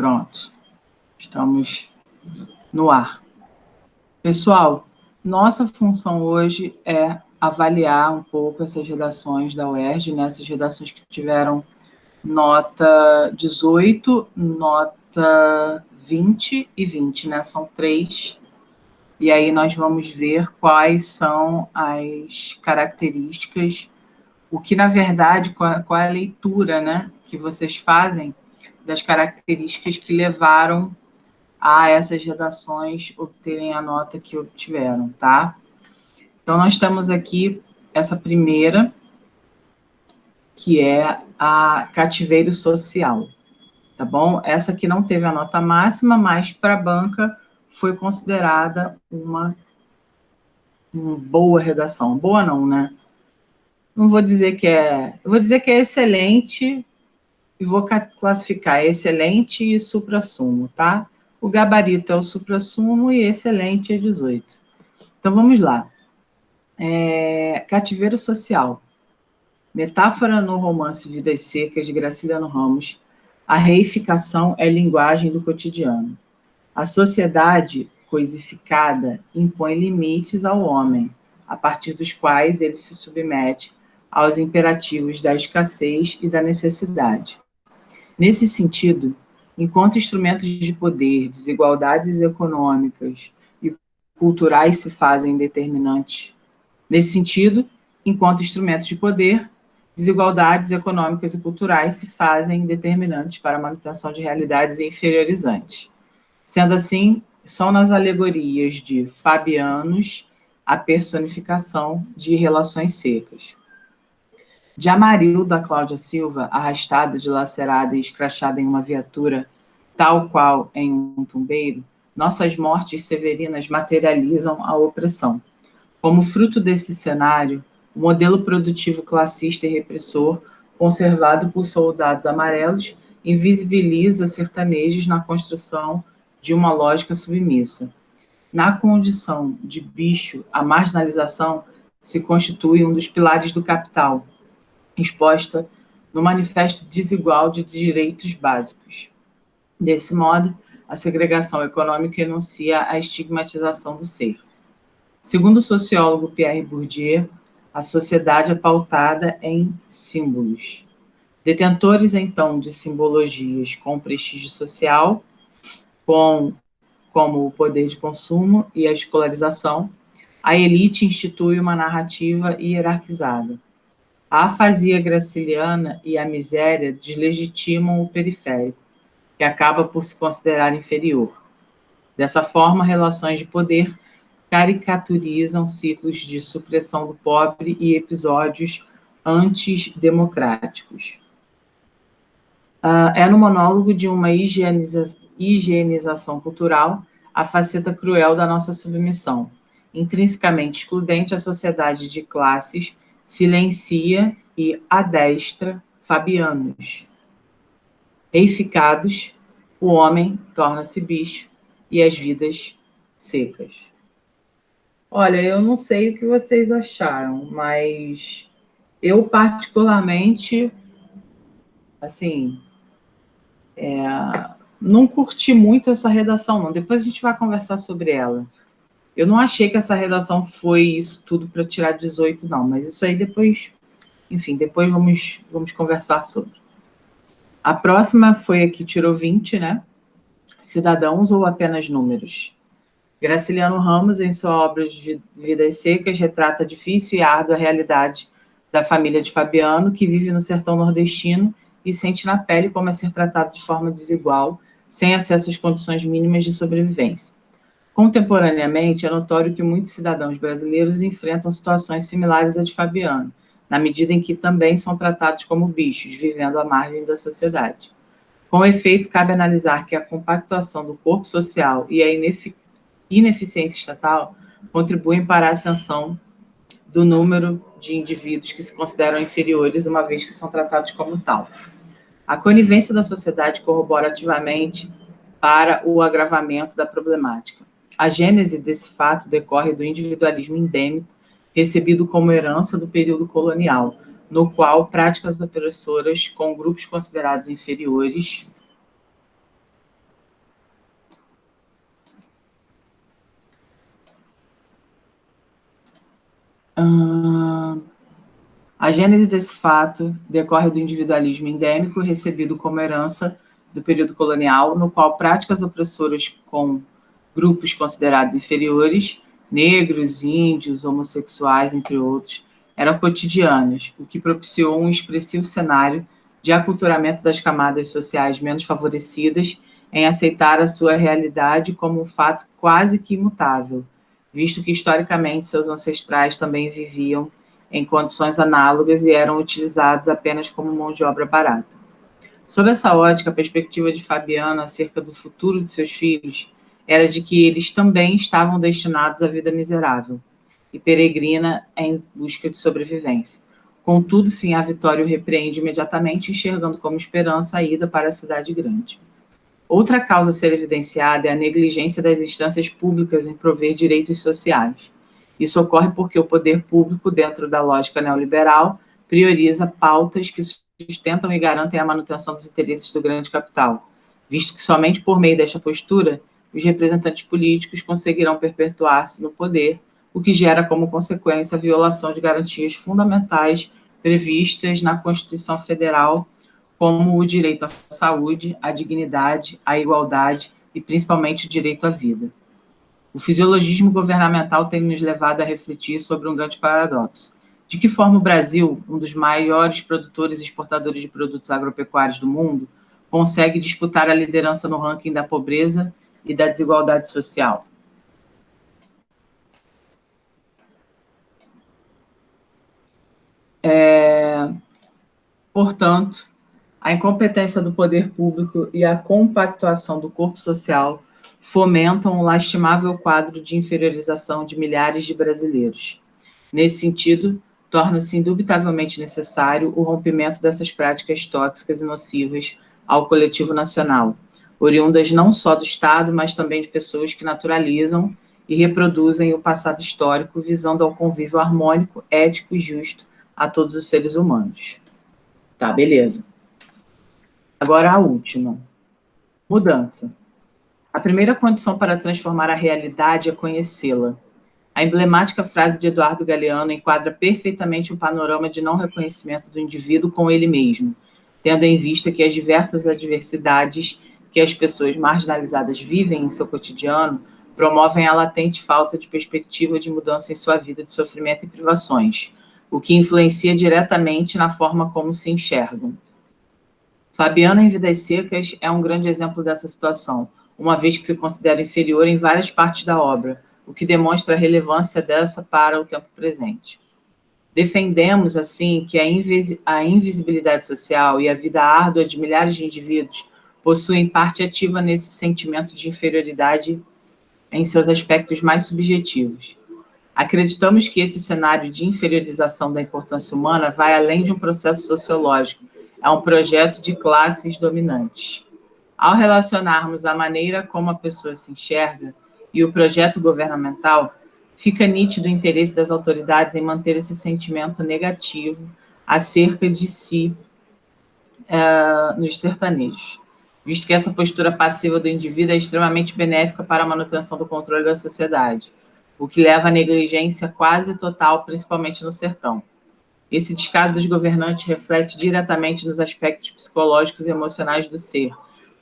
Pronto, estamos no ar. Pessoal, nossa função hoje é avaliar um pouco essas redações da UERJ, né? Essas redações que tiveram nota 18, nota 20 e 20, né? São 3. E aí nós vamos ver quais são as características, o que, na verdade, qual é a leitura, né, que vocês fazem das características que levaram a essas redações obterem a nota que obtiveram, tá? Então, nós temos aqui essa primeira, que é a cativeiro social, tá bom? Essa aqui não teve a nota máxima, mas para a banca foi considerada uma boa redação. Boa não, né? Não vou dizer que é... Eu vou dizer que é excelente e vou classificar excelente e suprassumo, tá? O gabarito é o suprassumo e excelente é 18. Então, vamos lá. Cativeiro social. Metáfora no romance Vidas Secas, de Graciliano Ramos. A reificação é linguagem do cotidiano. A sociedade coisificada impõe limites ao homem, a partir dos quais ele se submete aos imperativos da escassez e da necessidade. Nesse sentido, enquanto instrumentos de poder, desigualdades econômicas e culturais se fazem determinantes. Nesse sentido, enquanto instrumentos de poder, desigualdades econômicas e culturais se fazem determinantes para a manutenção de realidades inferiorizantes. Sendo assim, são nas alegorias de Fabianos a personificação de relações secas. De Amarildo, da Cláudia Silva, arrastada, dilacerada e escrachada em uma viatura, tal qual em um tumbeiro, nossas mortes severinas materializam a opressão. Como fruto desse cenário, o modelo produtivo classista e repressor, conservado por soldados amarelos, invisibiliza sertanejos na construção de uma lógica submissa. Na condição de bicho, a marginalização se constitui um dos pilares do capital, exposta no Manifesto Desigual de Direitos Básicos. Desse modo, a segregação econômica enuncia a estigmatização do ser. Segundo o sociólogo Pierre Bourdieu, a sociedade é pautada em símbolos. Detentores, então, de simbologias com prestígio social, como o poder de consumo e a escolarização, a elite institui uma narrativa hierarquizada. A afasia graciliana e a miséria deslegitimam o periférico, que acaba por se considerar inferior. Dessa forma, relações de poder caricaturizam ciclos de supressão do pobre e episódios antidemocráticos. É no monólogo de uma higienização cultural a faceta cruel da nossa submissão. Intrinsecamente excludente, a sociedade de classes silencia e adestra Fabianos. Reificados, o homem torna-se bicho e as vidas secas. Olha, eu não sei o que vocês acharam, mas eu particularmente, assim, não curti muito essa redação, não. Depois a gente vai conversar sobre ela. Eu não achei que essa redação foi isso tudo para tirar 18, não, mas isso aí depois, enfim, depois vamos conversar sobre. A próxima foi a que tirou 20, né? Cidadãos ou apenas números? Graciliano Ramos, em sua obra de Vidas Secas, retrata a difícil e árdua realidade da família de Fabiano, que vive no sertão nordestino e sente na pele como é ser tratado de forma desigual, sem acesso às condições mínimas de sobrevivência. Contemporaneamente, é notório que muitos cidadãos brasileiros enfrentam situações similares à de Fabiano, na medida em que também são tratados como bichos, vivendo à margem da sociedade. Com efeito, cabe analisar que a compactuação do corpo social e a ineficiência estatal contribuem para a ascensão do número de indivíduos que se consideram inferiores, uma vez que são tratados como tal. A conivência da sociedade corrobora ativamente para o agravamento da problemática. A gênese desse fato decorre do individualismo endêmico, recebido como herança do período colonial, no qual práticas opressoras com grupos considerados inferiores A gênese desse fato decorre do individualismo endêmico recebido como herança do período colonial, no qual práticas opressoras com grupos considerados inferiores, negros, índios, homossexuais, entre outros, eram cotidianas, o que propiciou um expressivo cenário de aculturamento das camadas sociais menos favorecidas em aceitar a sua realidade como um fato quase que imutável, visto que historicamente seus ancestrais também viviam em condições análogas e eram utilizados apenas como mão de obra barata. Sob essa ótica, a perspectiva de Fabiano acerca do futuro de seus filhos era de que eles também estavam destinados à vida miserável e peregrina em busca de sobrevivência. Contudo, sim, a Vitória o repreende imediatamente, enxergando como esperança a ida para a cidade grande. Outra causa a ser evidenciada é a negligência das instâncias públicas em prover direitos sociais. Isso ocorre porque o poder público, dentro da lógica neoliberal, prioriza pautas que sustentam e garantem a manutenção dos interesses do grande capital, visto que somente por meio desta postura os representantes políticos conseguirão perpetuar-se no poder, o que gera como consequência a violação de garantias fundamentais previstas na Constituição Federal, como o direito à saúde, à dignidade, à igualdade e principalmente o direito à vida. O fisiologismo governamental tem nos levado a refletir sobre um grande paradoxo. De que forma o Brasil, um dos maiores produtores e exportadores de produtos agropecuários do mundo, consegue disputar a liderança no ranking da pobreza e da desigualdade social? Portanto, a incompetência do poder público e a compactuação do corpo social fomentam um lastimável quadro de inferiorização de milhares de brasileiros. Nesse sentido, torna-se indubitavelmente necessário o rompimento dessas práticas tóxicas e nocivas ao coletivo nacional, oriundas não só do Estado, mas também de pessoas que naturalizam e reproduzem o passado histórico, visando ao convívio harmônico, ético e justo a todos os seres humanos. Tá, beleza. Agora a última. Mudança. A primeira condição para transformar a realidade é conhecê-la. A emblemática frase de Eduardo Galeano enquadra perfeitamente o panorama de não reconhecimento do indivíduo com ele mesmo, tendo em vista que as diversas adversidades que as pessoas marginalizadas vivem em seu cotidiano promovem a latente falta de perspectiva de mudança em sua vida de sofrimento e privações, o que influencia diretamente na forma como se enxergam. Fabiano em Vidas Secas é um grande exemplo dessa situação, uma vez que se considera inferior em várias partes da obra, o que demonstra a relevância dessa para o tempo presente. Defendemos, assim, que a invisibilidade social e a vida árdua de milhares de indivíduos possuem parte ativa nesse sentimento de inferioridade em seus aspectos mais subjetivos. Acreditamos que esse cenário de inferiorização da importância humana vai além de um processo sociológico, é um projeto de classes dominantes. Ao relacionarmos a maneira como a pessoa se enxerga e o projeto governamental, fica nítido o interesse das autoridades em manter esse sentimento negativo acerca de si nos sertanejos, visto que essa postura passiva do indivíduo é extremamente benéfica para a manutenção do controle da sociedade, o que leva à negligência quase total, principalmente no sertão. Esse descaso dos governantes reflete diretamente nos aspectos psicológicos e emocionais do ser,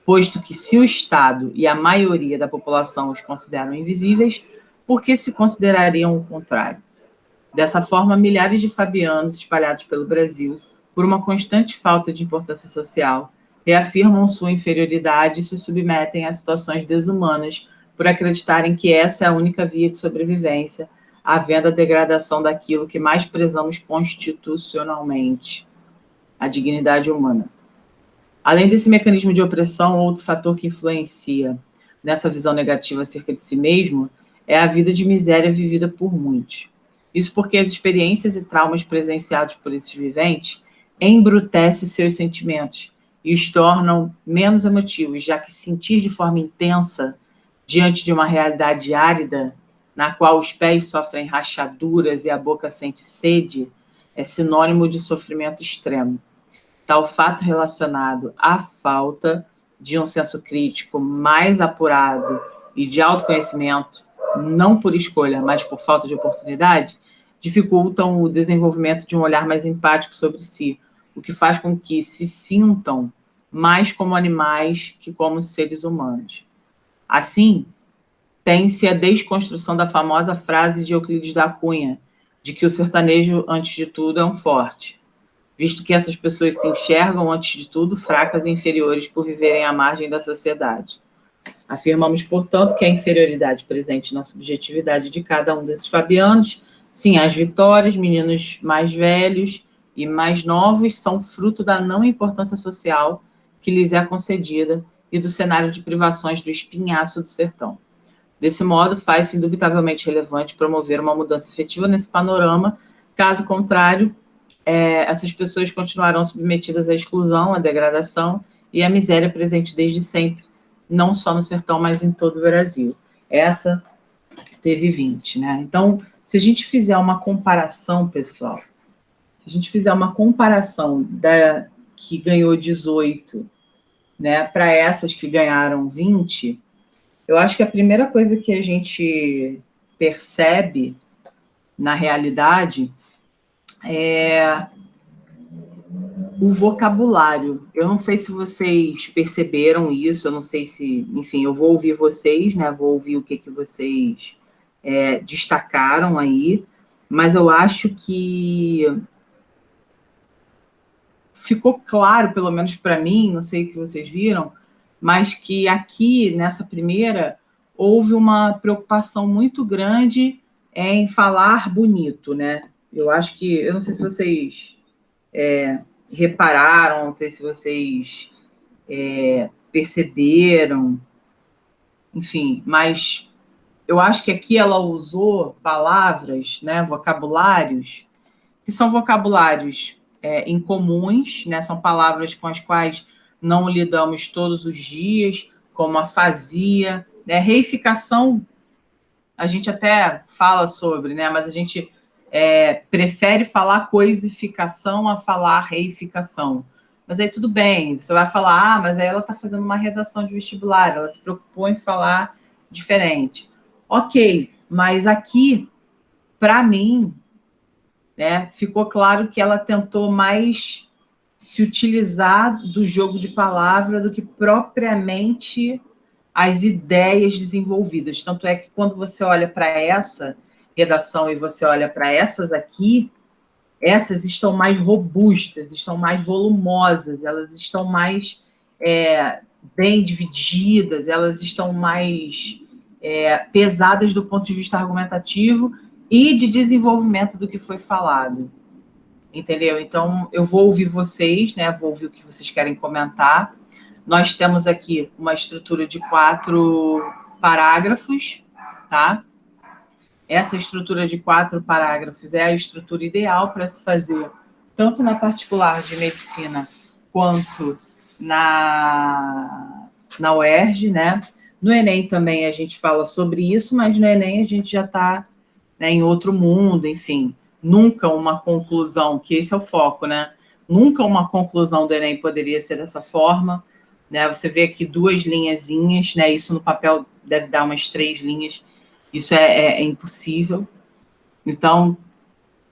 posto que se o Estado e a maioria da população os consideram invisíveis, por que se considerariam o contrário? Dessa forma, milhares de fabianos espalhados pelo Brasil, por uma constante falta de importância social, reafirmam sua inferioridade e se submetem a situações desumanas por acreditarem que essa é a única via de sobrevivência, havendo a degradação daquilo que mais prezamos constitucionalmente, a dignidade humana. Além desse mecanismo de opressão, outro fator que influencia nessa visão negativa acerca de si mesmo é a vida de miséria vivida por muitos. Isso porque as experiências e traumas presenciados por esses viventes embrutecem seus sentimentos e os tornam menos emotivos, já que sentir de forma intensa diante de uma realidade árida, na qual os pés sofrem rachaduras e a boca sente sede, é sinônimo de sofrimento extremo. Tal fato relacionado à falta de um senso crítico mais apurado e de autoconhecimento, não por escolha, mas por falta de oportunidade, dificultam o desenvolvimento de um olhar mais empático sobre si, o que faz com que se sintam mais como animais que como seres humanos. Assim, tem-se a desconstrução da famosa frase de Euclides da Cunha, de que o sertanejo, antes de tudo, é um forte, visto que essas pessoas se enxergam, antes de tudo, fracas e inferiores por viverem à margem da sociedade. Afirmamos, portanto, que a inferioridade presente na subjetividade de cada um desses fabianos, sim, as vitórias, meninos mais velhos e mais novos, são fruto da não importância social que lhes é concedida e do cenário de privações do espinhaço do sertão. Desse modo, faz-se indubitavelmente relevante promover uma mudança efetiva nesse panorama, caso contrário, essas pessoas continuarão submetidas à exclusão, à degradação e à miséria presente desde sempre, não só no sertão, mas em todo o Brasil. Essa teve 20, né? Então, se a gente fizer uma comparação, pessoal, se a gente fizer uma comparação da que ganhou 18, né, para essas que ganharam 20, eu acho que a primeira coisa que a gente percebe na realidade é o vocabulário. Eu não sei se vocês perceberam isso, eu não sei se, enfim, eu vou ouvir vocês, né? Vou ouvir o que vocês destacaram aí, mas eu acho que ficou claro, pelo menos para mim, não sei o que vocês viram, mas que aqui, nessa primeira, houve uma preocupação muito grande em falar bonito, né? Eu acho que, eu não sei se vocês repararam, não sei se vocês perceberam, enfim, mas eu acho que aqui ela usou palavras, né, vocabulários, que são vocabulários incomuns, né, são palavras com as quais não lidamos todos os dias, como afasia, né, reificação, a gente até fala sobre, né, mas a gente prefere falar coisificação a falar reificação. Mas aí tudo bem, você vai falar, mas aí ela está fazendo uma redação de vestibular, ela se preocupou em falar diferente. Ok, mas aqui, para mim, né, ficou claro que ela tentou mais se utilizar do jogo de palavra do que propriamente as ideias desenvolvidas. Tanto é que quando você olha para essa redação e você olha para essas aqui, essas estão mais robustas, estão mais volumosas, elas estão mais bem divididas, elas estão mais pesadas do ponto de vista argumentativo e de desenvolvimento do que foi falado. Entendeu? Então, eu vou ouvir vocês, né? Vou ouvir o que vocês querem comentar. Nós temos aqui uma estrutura de 4 parágrafos, tá? Essa estrutura de 4 parágrafos é a estrutura ideal para se fazer tanto na particular de medicina quanto na UERJ, né? No Enem também a gente fala sobre isso, mas no Enem a gente já está, né, em outro mundo, enfim. Nunca uma conclusão, que esse é o foco, né? Nunca uma conclusão do Enem poderia ser dessa forma, né? Você vê aqui 2 linhazinhas, né? Isso no papel deve dar umas 3 linhas. Isso é impossível. Então,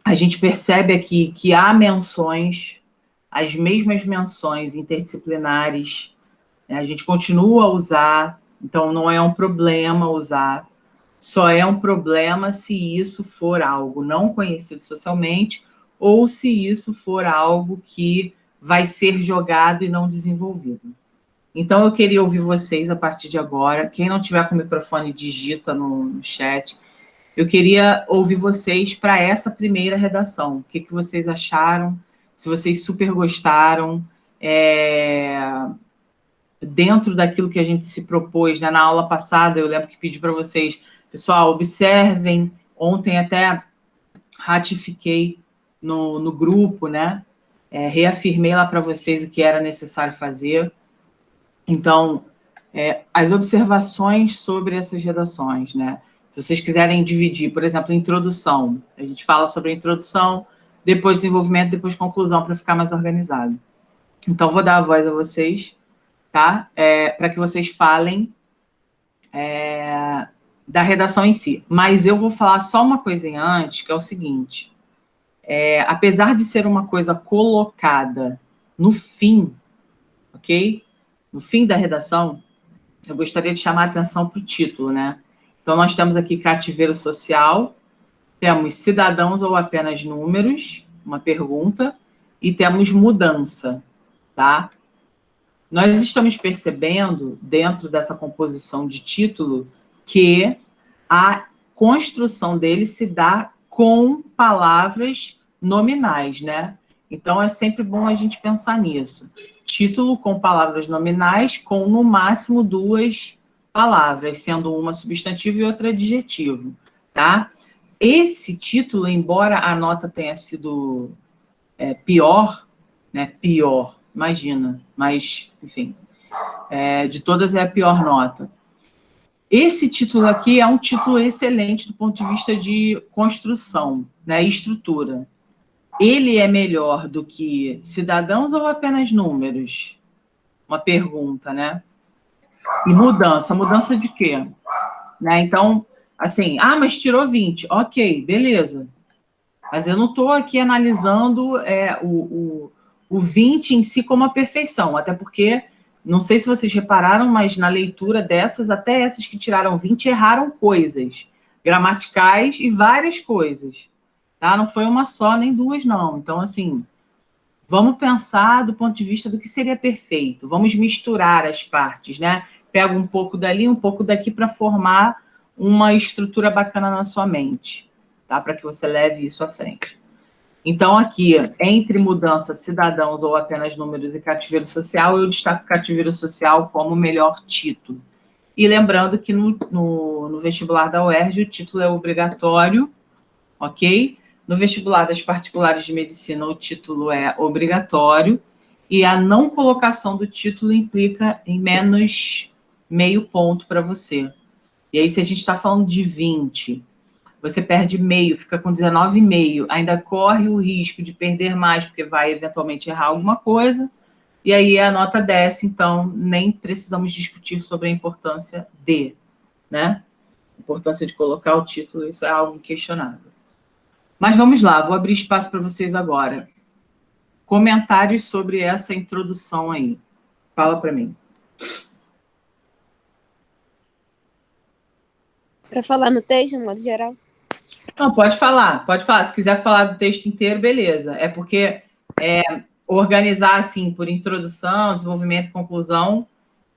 a gente percebe aqui que há menções, as mesmas menções interdisciplinares, né? A gente continua a usar, então não é um problema usar, só é um problema se isso for algo não conhecido socialmente ou se isso for algo que vai ser jogado e não desenvolvido. Então, eu queria ouvir vocês a partir de agora. Quem não tiver com o microfone, digita no chat. Eu queria ouvir vocês para essa primeira redação. O que vocês acharam? Se vocês super gostaram, dentro daquilo que a gente se propôs, né? Na aula passada, eu lembro que pedi para vocês, pessoal, observem. Ontem até ratifiquei no grupo, né? Reafirmei lá para vocês o que era necessário fazer. Então, as observações sobre essas redações, né? Se vocês quiserem dividir, por exemplo, introdução, a gente fala sobre a introdução, depois desenvolvimento, depois conclusão, para ficar mais organizado. Então, vou dar a voz a vocês, tá? Para que vocês falem da redação em si. Mas eu vou falar só uma coisinha antes, que é o seguinte. Apesar de ser uma coisa colocada no fim, ok? No fim da redação, eu gostaria de chamar a atenção para o título, né? Então, nós temos aqui cativeiro social, temos cidadãos ou apenas números, uma pergunta, e temos mudança, tá? Nós estamos percebendo, dentro dessa composição de título, que a construção dele se dá com palavras nominais, né? Então, é sempre bom a gente pensar nisso. Título com palavras nominais, com, no máximo, 2 palavras, sendo uma substantivo e outra adjetivo, tá? Esse título, embora a nota tenha sido pior, né? Pior, imagina, mas, enfim, de todas é a pior nota. Esse título aqui é um título excelente do ponto de vista de construção, né, estrutura. Ele é melhor do que cidadãos ou apenas números? Uma pergunta, né? E mudança. Mudança de quê? Né? Então, assim, mas tirou 20. Ok, beleza. Mas eu não estou aqui analisando o 20 em si como a perfeição, até porque, não sei se vocês repararam, mas na leitura dessas, até essas que tiraram 20 erraram coisas gramaticais e várias coisas. Tá? Não foi uma só, nem 2, não. Então, assim, vamos pensar do ponto de vista do que seria perfeito. Vamos misturar as partes, né? Pega um pouco dali, um pouco daqui para formar uma estrutura bacana na sua mente, tá? Para que você leve isso à frente. Então, aqui, entre mudança, cidadãos ou apenas números e cativeiro social, eu destaco cativeiro social como o melhor título. E lembrando que no vestibular da UERJ, o título é obrigatório, ok? No vestibular das particulares de medicina, o título é obrigatório, e a não colocação do título implica em menos meio ponto para você. E aí, se a gente está falando de 20, você perde meio, fica com 19,5, ainda corre o risco de perder mais, porque vai eventualmente errar alguma coisa, e aí a nota desce, então nem precisamos discutir sobre a importância né? A importância de colocar o título, isso é algo questionável. Mas vamos lá, vou abrir espaço para vocês agora. Comentários sobre essa introdução aí. Fala para mim. Para falar no texto, de modo geral? Não, pode falar. Se quiser falar do texto inteiro, beleza. É porque organizar assim por introdução, desenvolvimento e conclusão,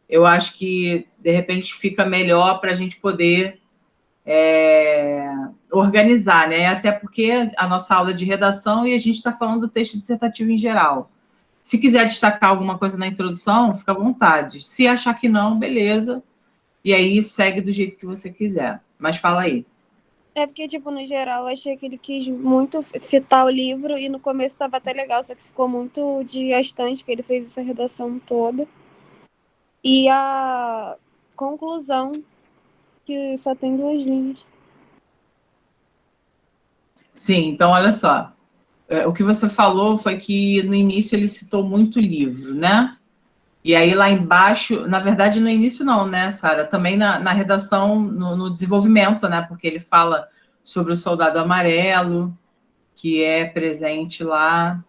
eu acho que, de repente, fica melhor para a gente poder organizar, né? Até porque a nossa aula é de redação e a gente está falando do texto dissertativo em geral. Se quiser destacar alguma coisa na introdução, fica à vontade. Se achar que não, beleza. E aí segue do jeito que você quiser. Mas fala aí. É porque, tipo, no geral, eu achei que ele quis muito citar o livro e no começo estava até legal, só que ficou muito desgastante, que ele fez essa redação toda. E a conclusão, que só tem 2 linhas. Sim, então olha só. O que você falou foi que no início ele citou muito livro, né? E aí lá embaixo, na verdade no início não, né, Sara? Também na redação, no desenvolvimento, né? Porque ele fala sobre o soldado amarelo, que é presente lá,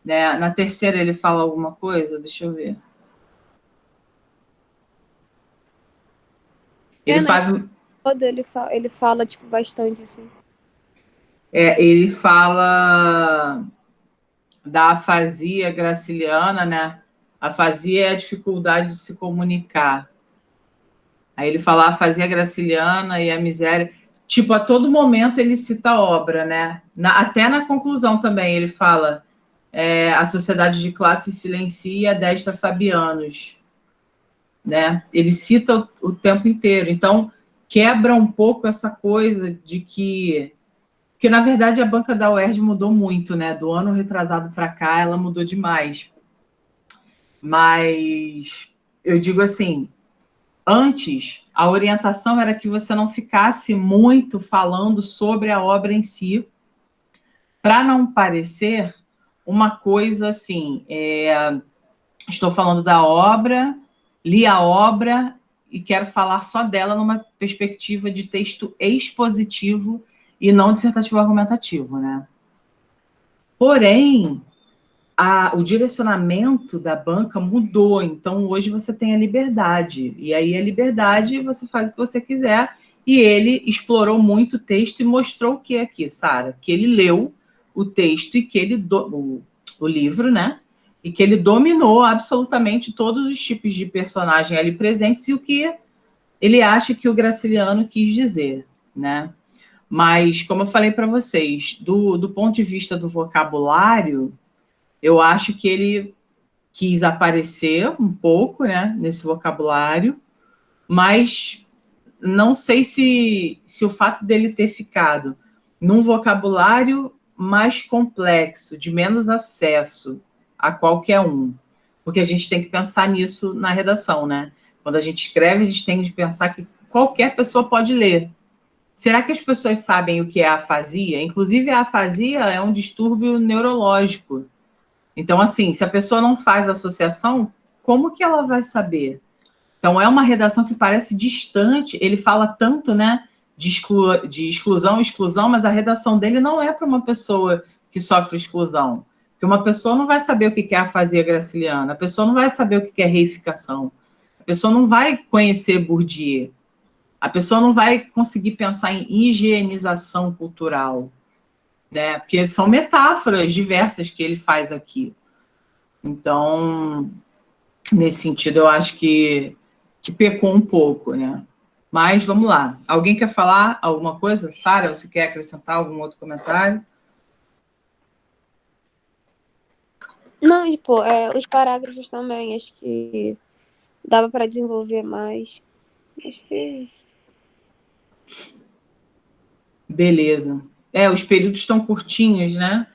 né? Na terceira ele fala alguma coisa? Deixa eu ver. Ele faz... Ele fala, tipo, bastante, assim. ele fala da afasia graciliana, né? Afasia é a dificuldade de se comunicar. Aí ele fala a afasia graciliana e a miséria. Tipo, a todo momento ele cita a obra, né? Até na conclusão também ele fala a sociedade de classe silencia desta Fabianos, né? Ele cita o tempo inteiro. Então, quebra um pouco essa coisa de que na verdade, a banca da UERJ mudou muito, né? Do ano retrasado para cá, ela mudou demais. Mas eu digo assim, antes, a orientação era que você não ficasse muito falando sobre a obra em si, para não parecer uma coisa assim, estou falando da obra, li a obra e quero falar só dela numa perspectiva de texto expositivo e não dissertativo argumentativo, né? Porém, o direcionamento da banca mudou, então hoje você tem a liberdade, e aí a liberdade você faz o que você quiser, e ele explorou muito o texto e mostrou o que aqui, Sara? Que ele leu o texto e que ele o livro, né? E que ele dominou absolutamente todos os tipos de personagem ali presentes e o que ele acha que o Graciliano quis dizer, né? Mas, como eu falei para vocês, do ponto de vista do vocabulário, eu acho que ele quis aparecer um pouco, né, nesse vocabulário, mas não sei se o fato dele ter ficado num vocabulário mais complexo, de menos acesso a qualquer um, porque a gente tem que pensar nisso na redação, né? Quando a gente escreve, a gente tem que pensar que qualquer pessoa pode ler. Será que as pessoas sabem o que é afasia? Inclusive, a afasia é um distúrbio neurológico. Então, assim, se a pessoa não faz associação, como que ela vai saber? Então, é uma redação que parece distante. Ele fala tanto, né, de exclusão, exclusão, mas a redação dele não é para uma pessoa que sofre exclusão. Porque uma pessoa não vai saber o que é afasia graciliana, a pessoa não vai saber o que é reificação, a pessoa não vai conhecer Bourdieu, a pessoa não vai conseguir pensar em higienização cultural, né? Porque são metáforas diversas que ele faz aqui. Então, nesse sentido, eu acho que pecou um pouco, né? Mas vamos lá. Alguém quer falar alguma coisa? Sara, você quer acrescentar algum outro comentário? Não, tipo, os parágrafos também, acho que dava para desenvolver mais. Acho que é isso. Beleza. Os períodos estão curtinhos, né?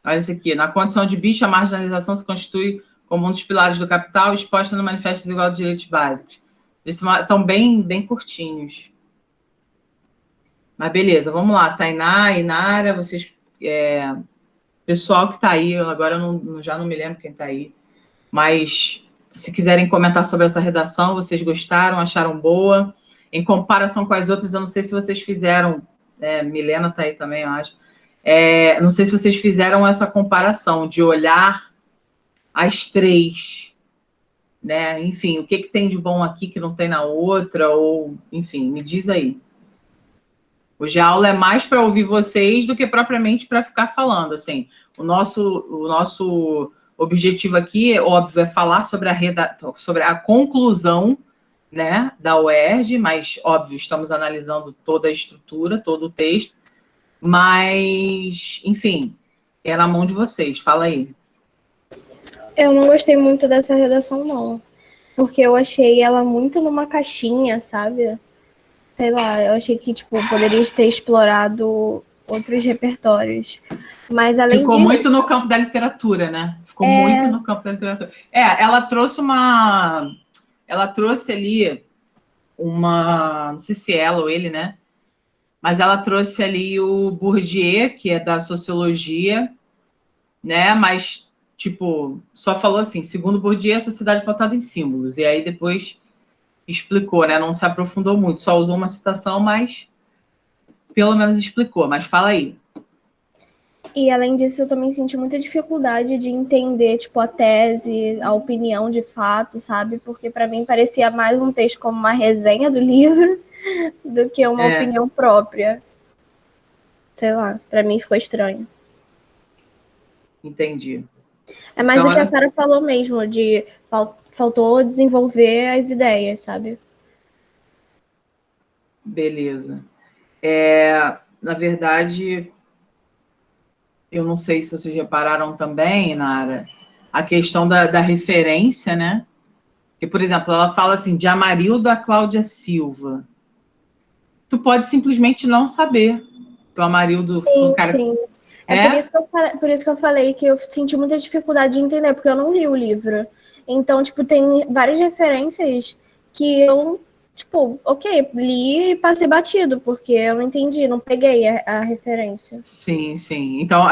Olha isso aqui. Na condição de bicho, a marginalização se constitui como um dos pilares do capital exposta no Manifesto Desigual dos Direitos Básicos. Estão bem curtinhos. Mas beleza, vamos lá. Tainá, Inara, vocês... pessoal que está aí, agora eu já não me lembro quem está aí, mas se quiserem comentar sobre essa redação, vocês gostaram, acharam boa? Em comparação com as outras, eu não sei se vocês fizeram... Milena está aí também, eu acho. Não sei se vocês fizeram essa comparação de olhar as três, né? Enfim, o que tem de bom aqui que não tem na outra, ou, enfim, me diz aí. Hoje a aula é mais para ouvir vocês do que propriamente para ficar falando, assim. O nosso objetivo aqui, óbvio, é falar sobre a conclusão, né, da UERJ, mas, óbvio, estamos analisando toda a estrutura, todo o texto, mas, enfim, é na mão de vocês. Fala aí. Eu não gostei muito dessa redação, não. Porque eu achei ela muito numa caixinha, sabe? Sei lá, eu achei que, tipo, poderia ter explorado outros repertórios. Mas além Ficou disso... muito no campo da literatura, né? Ficou muito no campo da literatura. Ela trouxe ali não sei se ela ou ele, né? Mas ela trouxe ali o Bourdieu, que é da sociologia, né? Mas, tipo, só falou assim, segundo Bourdieu, a sociedade é pautada em símbolos. E aí depois explicou, né? Não se aprofundou muito, só usou uma citação, mas pelo menos explicou. Mas fala aí. E além disso, eu também senti muita dificuldade de entender, tipo, a tese, a opinião de fato, sabe? Porque para mim parecia mais um texto como uma resenha do livro do que uma opinião própria. Sei lá, para mim ficou estranho. Entendi. É mais então, do que a Sara falou mesmo, de faltou desenvolver as ideias, sabe? Beleza. Na verdade, eu não sei se vocês repararam também, Nara, a questão da referência, né? Que, por exemplo, ela fala assim, de Amarildo a Cláudia Silva. Tu pode simplesmente não saber que o Amarildo foi um cara... Sim. Por isso que eu falei que eu senti muita dificuldade de entender, porque eu não li o livro. Então, tipo, tem várias referências que eu, tipo, ok, li e passei batido, porque eu não entendi, não peguei a referência. Sim. Então,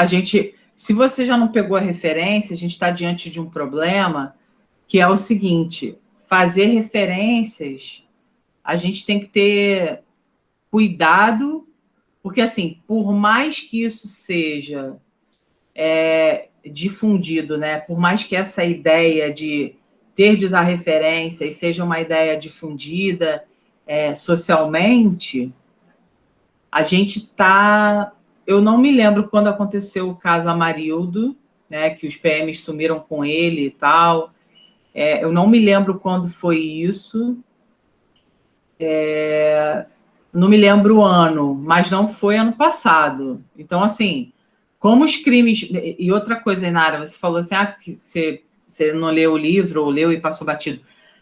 se você já não pegou a referência, a gente está diante de um problema que é o seguinte, fazer referências, a gente tem que ter cuidado, porque, assim, por mais que isso seja difundido, né? Por mais que essa ideia de ter a referência e seja uma ideia difundida socialmente, a gente está... Eu não me lembro quando aconteceu o caso Amarildo, né, que os PMs sumiram com ele e tal. Eu não me lembro quando foi isso. Não me lembro o ano, mas não foi ano passado. Então, assim, como os crimes... E outra coisa, Inara, você falou assim, que você não leu o livro, ou leu e passou batido.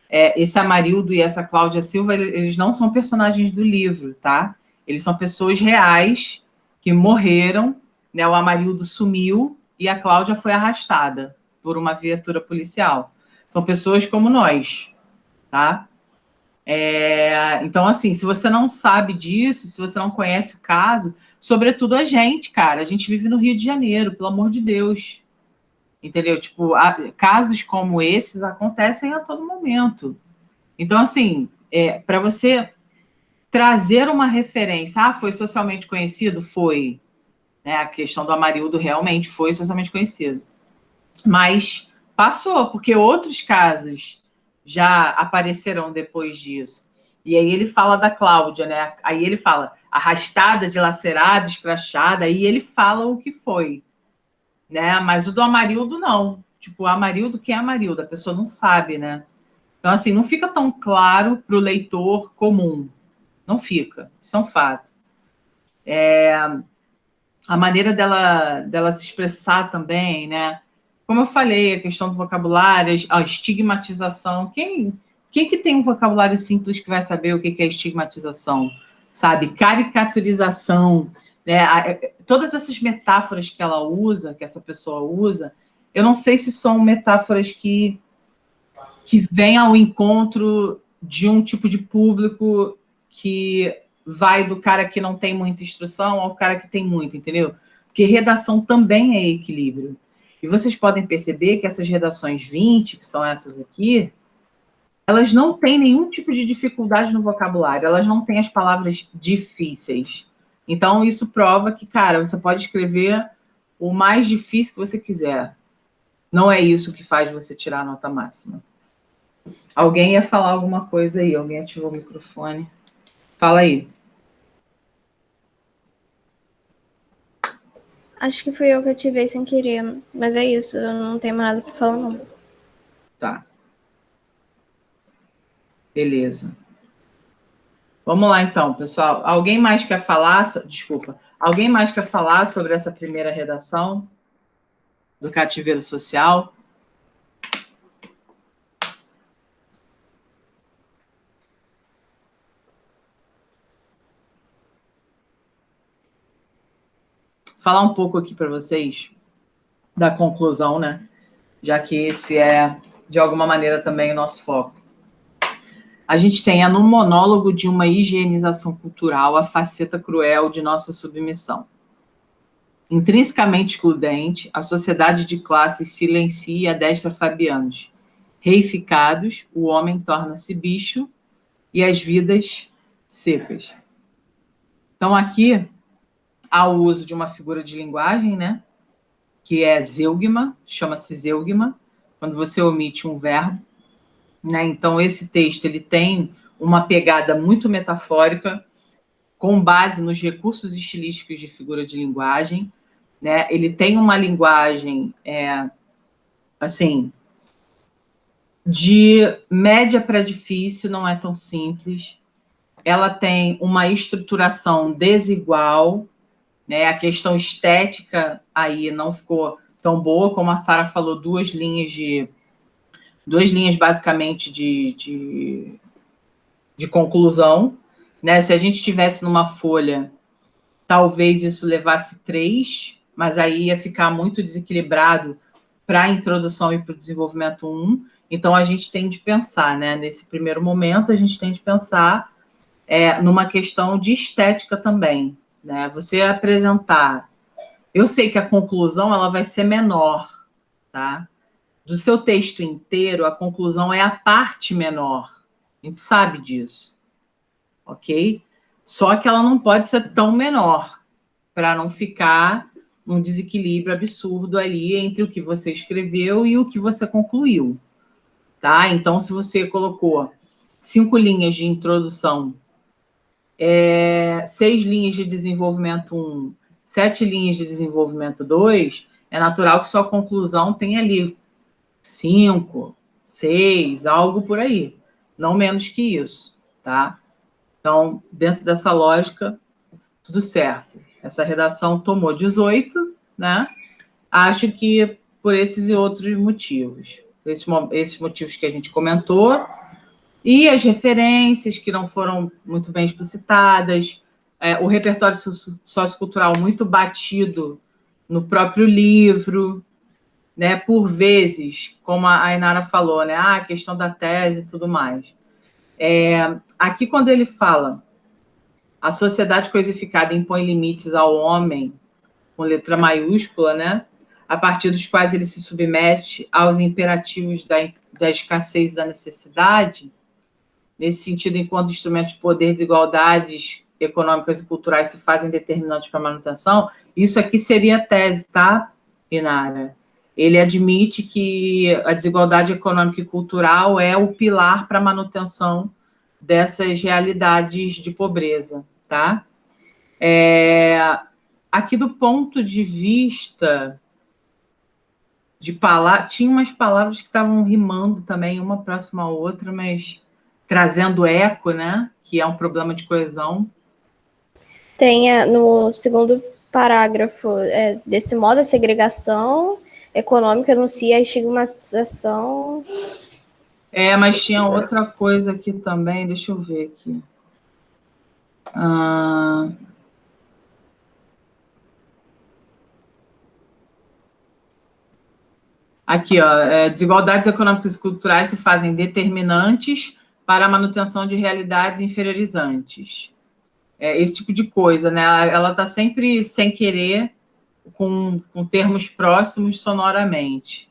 Esse Amarildo e essa Cláudia Silva, eles não são personagens do livro, tá? Eles são pessoas reais que morreram, né? O Amarildo sumiu e a Cláudia foi arrastada por uma viatura policial. São pessoas como nós, tá? Então, assim, se você não sabe disso, se você não conhece o caso, sobretudo a gente, cara, a gente vive no Rio de Janeiro, pelo amor de Deus, entendeu? Tipo, casos como esses acontecem a todo momento. Então, assim, para você trazer uma referência, foi socialmente conhecido? Foi, né? A questão do Amarildo realmente foi socialmente conhecido. Mas passou, porque outros casos já apareceram depois disso. E aí ele fala da Cláudia, né? Aí ele fala arrastada, dilacerada, escrachada, aí ele fala o que foi, né? Mas o do Amarildo, não. Tipo, o Amarildo, quem é Amarildo? A pessoa não sabe, né? Então, assim, não fica tão claro para o leitor comum. Não fica, isso é um fato. A maneira dela se expressar também, né? Como eu falei, a questão do vocabulário, a estigmatização. Quem que tem um vocabulário simples que vai saber o que é estigmatização? Sabe? Caricaturização, né? Todas essas metáforas que ela usa, que essa pessoa usa, eu não sei se são metáforas que vêm ao encontro de um tipo de público que vai do cara que não tem muita instrução ao cara que tem muito, entendeu? Porque redação também é equilíbrio. E vocês podem perceber que essas redações 20, que são essas aqui, elas não têm nenhum tipo de dificuldade no vocabulário, elas não têm as palavras difíceis. Então, isso prova que, cara, você pode escrever o mais difícil que você quiser. Não é isso que faz você tirar a nota máxima. Alguém ia falar alguma coisa aí, alguém ativou o microfone. Fala aí. Acho que fui eu que ativei sem querer, mas é isso, eu não tenho mais nada para falar, não. Tá. Beleza. Vamos lá, então, pessoal. Alguém mais quer falar? Desculpa. Alguém mais quer falar sobre essa primeira redação do cativeiro social? Falar um pouco aqui para vocês da conclusão, né? Já que esse é, de alguma maneira, também o nosso foco. A gente tem no monólogo de uma higienização cultural a faceta cruel de nossa submissão. Intrinsecamente excludente, a sociedade de classes silencia e adestra fabianos. Reificados, o homem torna-se bicho e as vidas secas. Então, aqui há o uso de uma figura de linguagem, né? Que é zeugma, chama-se zeugma, quando você omite um verbo, né? Então, esse texto ele tem uma pegada muito metafórica, com base nos recursos estilísticos de figura de linguagem, né? Ele tem uma linguagem, assim, de média para difícil, não é tão simples. Ela tem uma estruturação desigual, né? A questão estética aí não ficou tão boa, como a Sara falou, duas linhas basicamente de conclusão, né? Se a gente tivesse numa folha, talvez isso levasse 3, mas aí ia ficar muito desequilibrado para a introdução e para o desenvolvimento 1. Então, a gente tem de pensar, né? Nesse primeiro momento, a gente tem de pensar numa questão de estética também, né? Você apresentar... Eu sei que a conclusão ela vai ser menor, tá? do seu texto inteiro, a conclusão é a parte menor. A gente sabe disso, ok? Só que ela não pode ser tão menor, para não ficar um desequilíbrio absurdo ali entre o que você escreveu e o que você concluiu, tá? Então, se você colocou 5 linhas de introdução, 6 linhas de desenvolvimento 1, 7 linhas de desenvolvimento 2, é natural que sua conclusão tenha ali 5, 6, algo por aí, não menos que isso, tá? Então, dentro dessa lógica, tudo certo. Essa redação tomou 18, né? Acho que por esses e outros motivos. Esses motivos que a gente comentou, e as referências que não foram muito bem explicitadas, o repertório sociocultural muito batido no próprio livro, né? Por vezes, como a Inara falou, né? A questão da tese e tudo mais. Aqui, quando ele fala a sociedade coisificada impõe limites ao homem, com letra maiúscula, né? A partir dos quais ele se submete aos imperativos da escassez e da necessidade, nesse sentido, enquanto instrumentos de poder, desigualdades econômicas e culturais se fazem determinantes para a manutenção, isso aqui seria a tese, tá, Inara? Ele admite que a desigualdade econômica e cultural é o pilar para a manutenção dessas realidades de pobreza, tá? Aqui do ponto de vista de palavras, tinha umas palavras que estavam rimando também, uma próxima à outra, mas trazendo eco, né? Que é um problema de coesão. Tem no segundo parágrafo, desse modo a segregação econômica anuncia a estigmatização. Mas tinha outra coisa aqui também, deixa eu ver aqui. Aqui, ó, desigualdades econômicas e culturais se fazem determinantes para a manutenção de realidades inferiorizantes. Esse tipo de coisa, né? Ela está sempre sem querer, com termos próximos sonoramente,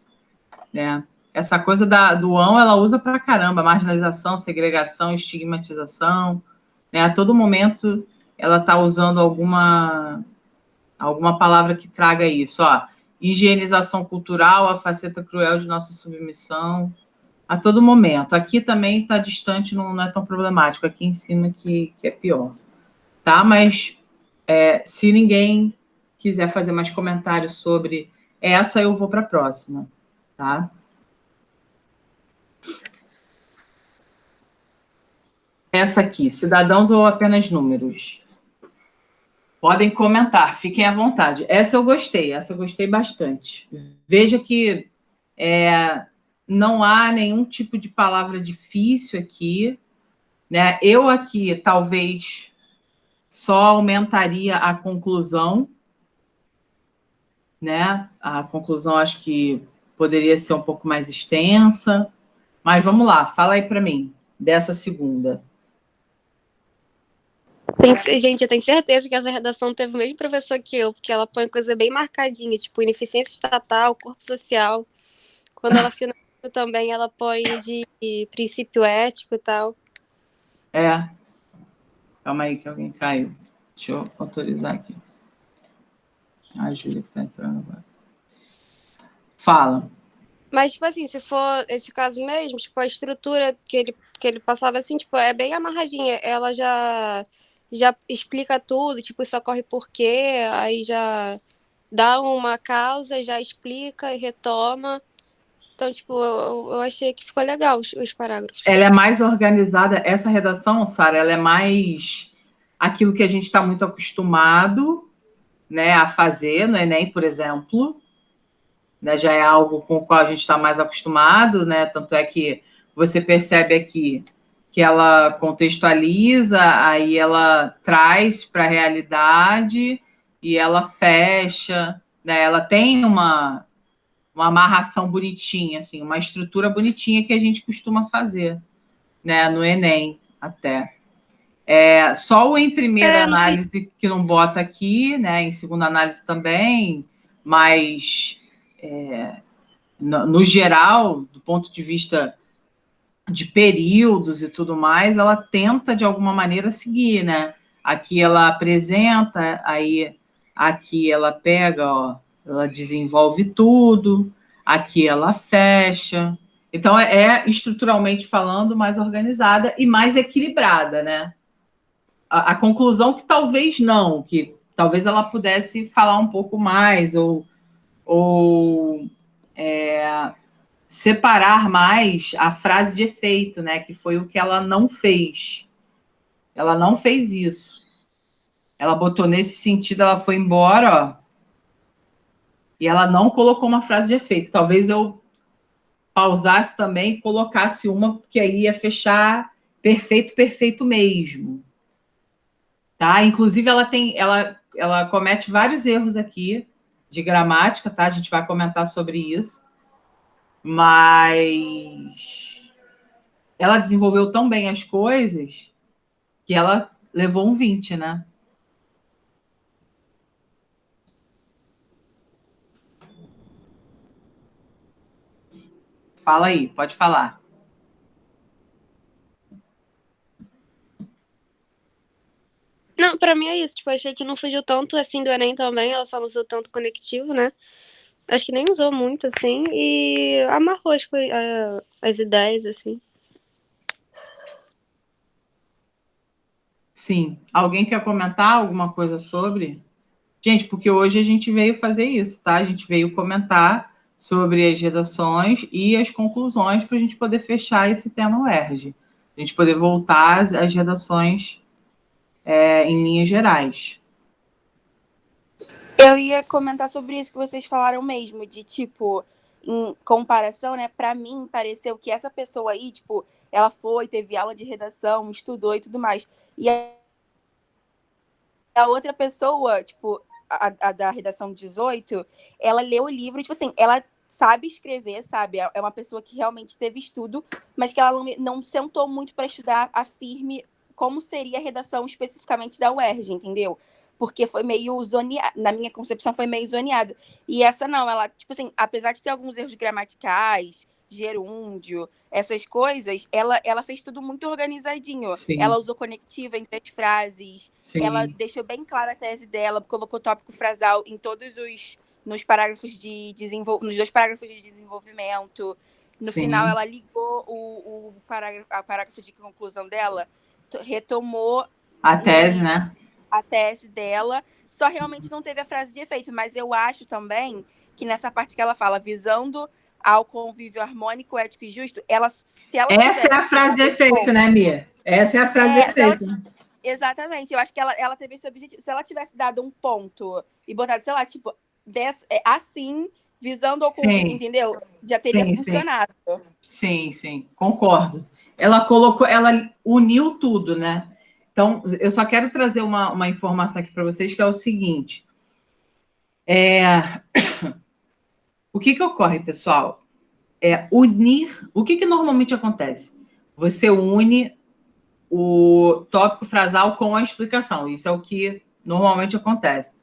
né? Essa coisa do ão, ela usa para caramba, marginalização, segregação, estigmatização, né? A todo momento ela está usando alguma palavra que traga isso, ó. Higienização cultural, a faceta cruel de nossa submissão, a todo momento. Aqui também está distante, não é tão problemático, aqui em cima que é pior. Tá? Mas se ninguém quiser fazer mais comentários sobre essa, eu vou para a próxima. Tá? Essa aqui, cidadãos ou apenas números? Podem comentar, fiquem à vontade. Essa eu gostei bastante. Veja que não há nenhum tipo de palavra difícil aqui, né? Eu aqui, talvez, só aumentaria a conclusão, né? A conclusão acho que poderia ser um pouco mais extensa, mas vamos lá, fala aí para mim, dessa segunda. Gente, eu tenho certeza que essa redação teve o mesmo professor que eu, porque ela põe coisa bem marcadinha, tipo ineficiência estatal, corpo social. Quando ela finaliza também, ela põe de princípio ético e tal. Calma aí que alguém caiu. Deixa eu autorizar aqui. A Júlia que está entrando agora. Fala. Mas, tipo assim, se for esse caso mesmo, tipo, a estrutura que ele passava, assim, tipo, é bem amarradinha. Ela já explica tudo, tipo, isso ocorre por quê, aí já dá uma causa, já explica e retoma. Então, tipo, eu achei que ficou legal os parágrafos. Ela é mais organizada, essa redação, Sara, ela é mais aquilo que a gente está muito acostumado, né, a fazer no Enem, por exemplo, né, já é algo com o qual a gente está mais acostumado, né, tanto é que você percebe aqui que ela contextualiza, aí ela traz para a realidade e ela fecha, né, ela tem uma amarração bonitinha, assim, uma estrutura bonitinha que a gente costuma fazer, né, no Enem até. Só o em primeira análise que não bota aqui, né, em segunda análise também, mas no geral, do ponto de vista de períodos e tudo mais, ela tenta, de alguma maneira, seguir, né? Aqui ela apresenta, aí aqui ela pega, ó, ela desenvolve tudo, aqui ela fecha. Então, é estruturalmente falando mais organizada e mais equilibrada, né? A conclusão que talvez não, que talvez ela pudesse falar um pouco mais ou separar mais a frase de efeito, né? Que foi o que ela não fez. Ela não fez isso. Ela botou nesse sentido, ela foi embora, ó, e ela não colocou uma frase de efeito. Talvez eu pausasse também e colocasse uma, porque aí ia fechar perfeito, perfeito mesmo. Tá? Inclusive, ela comete vários erros aqui de gramática, tá? A gente vai comentar sobre isso. Mas ela desenvolveu tão bem as coisas que ela levou um 20, né? Fala aí, pode falar. Não, pra mim é isso. Tipo, achei que não fugiu tanto assim do Enem também. Ela só não usou tanto conectivo, né? Acho que nem usou muito, assim. E amarrou as ideias, assim. Sim. Alguém quer comentar alguma coisa sobre? Gente, porque hoje a gente veio fazer isso, tá? A gente veio comentar sobre as redações e as conclusões para a gente poder fechar esse tema UERJ. A gente poder voltar às redações em linhas gerais. Eu ia comentar sobre isso que vocês falaram mesmo, de tipo, em comparação, né? Pra mim, pareceu que essa pessoa aí, tipo, ela foi, teve aula de redação, estudou e tudo mais. E a outra pessoa, tipo, a da redação 18, ela leu o livro, tipo assim, ela sabe escrever, sabe? É uma pessoa que realmente teve estudo, mas que ela não sentou muito para estudar a firme como seria a redação especificamente da UERJ, entendeu? Porque foi meio zoneada, na minha concepção foi meio zoneada. E essa não, ela, tipo assim, apesar de ter alguns erros gramaticais, gerúndio, essas coisas, ela fez tudo muito organizadinho. Sim. Ela usou conectiva entre as frases, Sim. ela deixou bem clara a tese dela, colocou tópico frasal em todos nos parágrafos nos 2 parágrafos de desenvolvimento. No Sim. final, ela ligou o parágrafo de conclusão dela, retomou a tese, né? A tese dela, só realmente não teve a frase de efeito, mas eu acho também que nessa parte que ela fala, visando ao convívio harmônico, ético e justo, Essa é a frase de efeito, né, Mia? Essa é a frase de efeito. Exatamente, eu acho que ela teve esse objetivo. Se ela tivesse dado um ponto e botado, sei lá, tipo, assim, visando ao convívio, entendeu? Já teria funcionado. Sim, concordo. Ela uniu tudo, né? Então, eu só quero trazer uma informação aqui para vocês, que é o seguinte. O que ocorre, pessoal? Unir... O que normalmente acontece? Você une o tópico frasal com a explicação. Isso é o que normalmente acontece.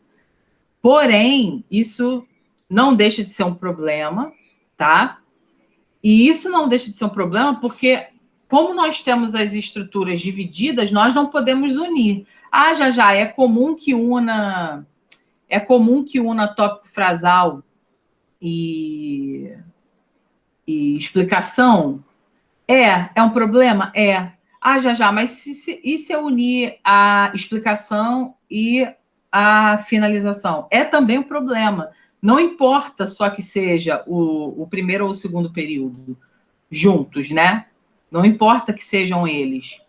Porém, isso não deixa de ser um problema, tá? E isso não deixa de ser um problema porque, como nós temos as estruturas divididas, nós não podemos unir. Já, é comum que una tópico frasal e explicação? É um problema? Já, mas e se eu unir a explicação e a finalização? É também um problema. Não importa só que seja o primeiro ou o segundo período juntos, né? Não importa que sejam eles.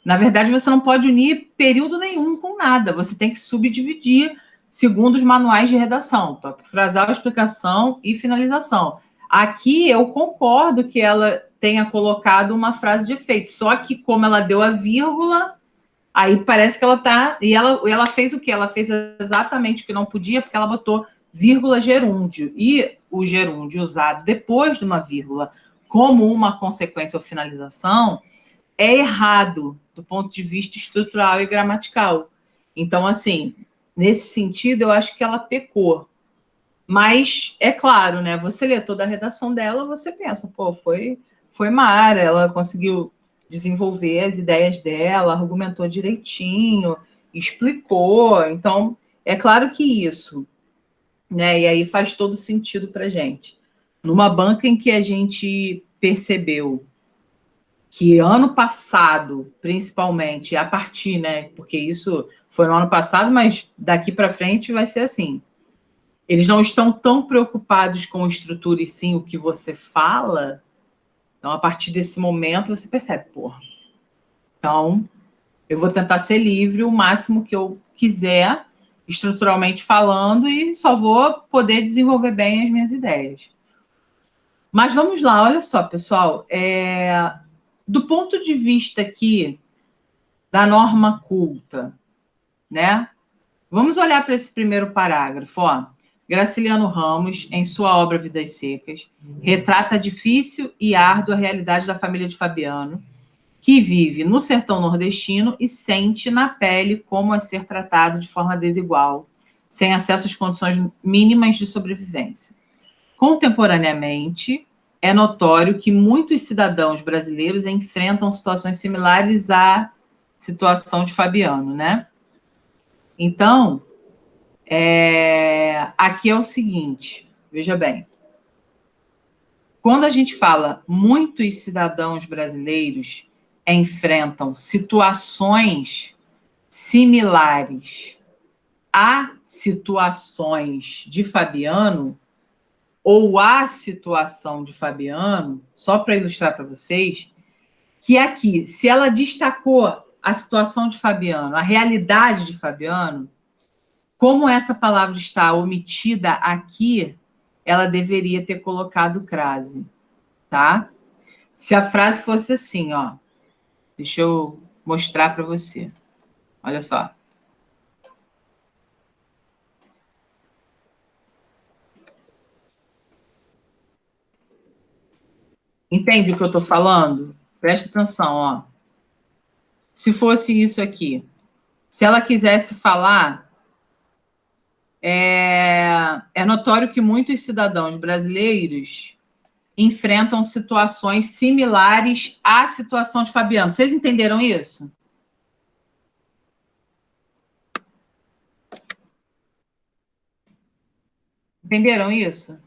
Na verdade, você não pode unir período nenhum com nada. Você tem que subdividir segundo os manuais de redação. Tópico frasal, explicação e finalização. Aqui eu concordo que ela tenha colocado uma frase de efeito, só que como ela deu a vírgula, aí parece que ela tá... E ela fez o quê? Ela fez exatamente o que não podia, porque ela botou vírgula gerúndio. E o gerúndio usado depois de uma vírgula como uma consequência ou finalização é errado do ponto de vista estrutural e gramatical. Então, assim, nesse sentido, eu acho que ela pecou. Mas, é claro, né? Você lê toda a redação dela, você pensa, pô, foi Mara, ela conseguiu desenvolver as ideias dela, argumentou direitinho, explicou. Então, é claro que isso, né? E aí faz todo sentido para gente. Numa banca em que a gente percebeu que ano passado, principalmente, a partir, né? Porque isso foi no ano passado, mas daqui para frente vai ser assim. Eles não estão tão preocupados com a estrutura e sim o que você fala. Então, a partir desse momento, você percebe, porra. Então, eu vou tentar ser livre o máximo que eu quiser, estruturalmente falando, e só vou poder desenvolver bem as minhas ideias. Mas vamos lá, olha só, pessoal. Do ponto de vista aqui da norma culta, né? Vamos olhar para esse primeiro parágrafo, ó. Graciliano Ramos, em sua obra Vidas Secas, retrata a difícil e árdua realidade da família de Fabiano, que vive no sertão nordestino e sente na pele como é ser tratado de forma desigual, sem acesso às condições mínimas de sobrevivência. Contemporaneamente, é notório que muitos cidadãos brasileiros enfrentam situações similares à situação de Fabiano, né? Então, aqui é o seguinte, veja bem. Quando a gente fala muitos cidadãos brasileiros enfrentam situações similares a situações de Fabiano, ou a situação de Fabiano, só para ilustrar para vocês, que aqui, se ela destacou a situação de Fabiano, a realidade de Fabiano, como essa palavra está omitida aqui, ela deveria ter colocado crase, tá? Se a frase fosse assim, ó, deixa eu mostrar para você. Olha só. Entende o que eu estou falando? Presta atenção, ó. Se fosse isso aqui, se ela quisesse falar, é notório que muitos cidadãos brasileiros enfrentam situações similares à situação de Fabiano. Vocês entenderam isso? Entenderam isso?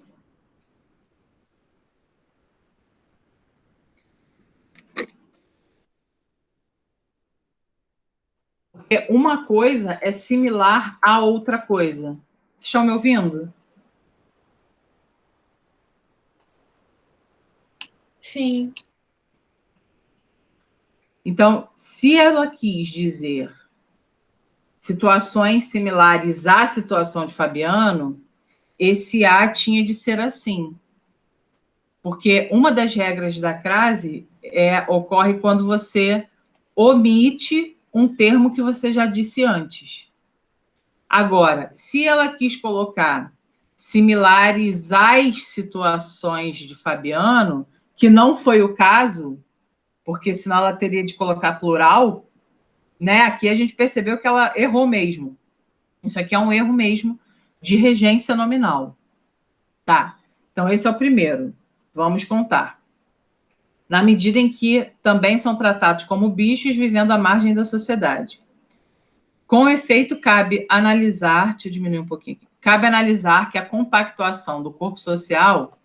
Porque uma coisa é similar à outra coisa. Vocês estão me ouvindo? Sim. Então, se ela quis dizer situações similares à situação de Fabiano, esse A tinha de ser assim. Porque uma das regras da crase ocorre quando você omite um termo que você já disse antes. Agora, se ela quis colocar similares às situações de Fabiano, que não foi o caso, porque senão ela teria de colocar plural, né? Aqui a gente percebeu que ela errou mesmo. Isso aqui é um erro mesmo de regência nominal. Tá, então esse é o primeiro. Vamos contar. Na medida em que também são tratados como bichos vivendo à margem da sociedade. Com efeito, cabe analisar, deixa eu diminuir um pouquinho aqui, cabe analisar que a compactuação do corpo social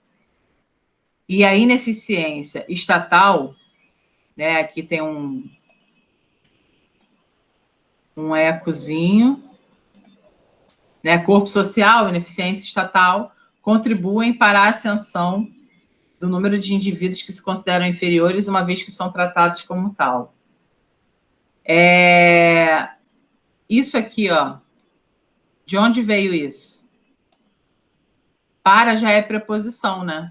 e a ineficiência estatal, né, aqui tem um ecozinho, né, corpo social, ineficiência estatal, contribuem para a ascensão do número de indivíduos que se consideram inferiores, uma vez que são tratados como tal. Isso aqui, ó, de onde veio isso? Para já é preposição, né?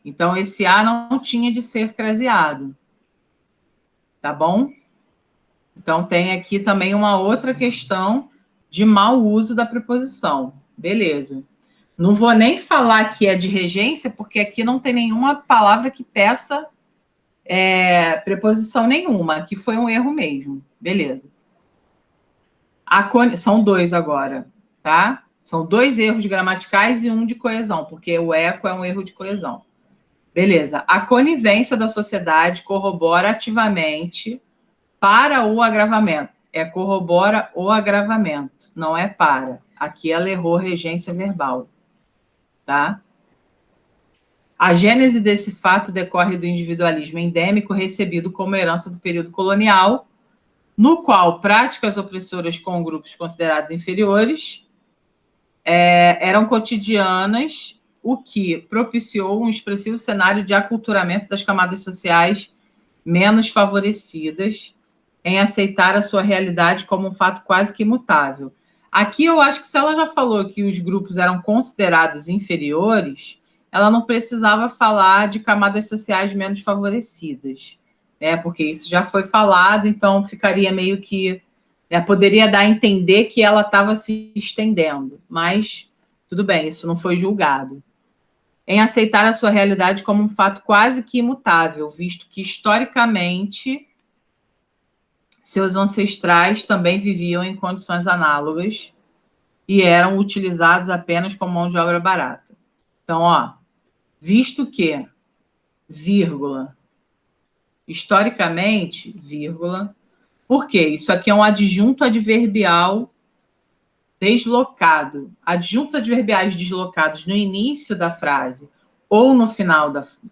Então, esse A não tinha de ser craseado. Tá bom? Então, tem aqui também uma outra questão de mau uso da preposição. Beleza. Não vou nem falar que é de regência, porque aqui não tem nenhuma palavra que peça preposição nenhuma. Aqui foi um erro mesmo. Beleza. São dois agora, tá? São 2 erros gramaticais e 1 de coesão, porque o eco é um erro de coesão. Beleza. A conivência da sociedade corrobora ativamente para o agravamento. É corrobora o agravamento, não é para. Aqui ela errou regência verbal. Tá? A gênese desse fato decorre do individualismo endêmico recebido como herança do período colonial, no qual práticas opressoras com grupos considerados inferiores eram cotidianas, o que propiciou um expressivo cenário de aculturamento das camadas sociais menos favorecidas em aceitar a sua realidade como um fato quase que imutável. Aqui eu acho que se ela já falou que os grupos eram considerados inferiores, ela não precisava falar de camadas sociais menos favorecidas, né? Porque isso já foi falado, então ficaria meio que... poderia dar a entender que ela estava se estendendo, mas tudo bem, isso não foi julgado. Em aceitar a sua realidade como um fato quase que imutável, visto que, historicamente, seus ancestrais também viviam em condições análogas e eram utilizados apenas como mão de obra barata. Então, ó, visto que, vírgula, historicamente, vírgula, por quê? Isso aqui é um adjunto adverbial deslocado. Adjuntos adverbiais deslocados no início da frase ou no final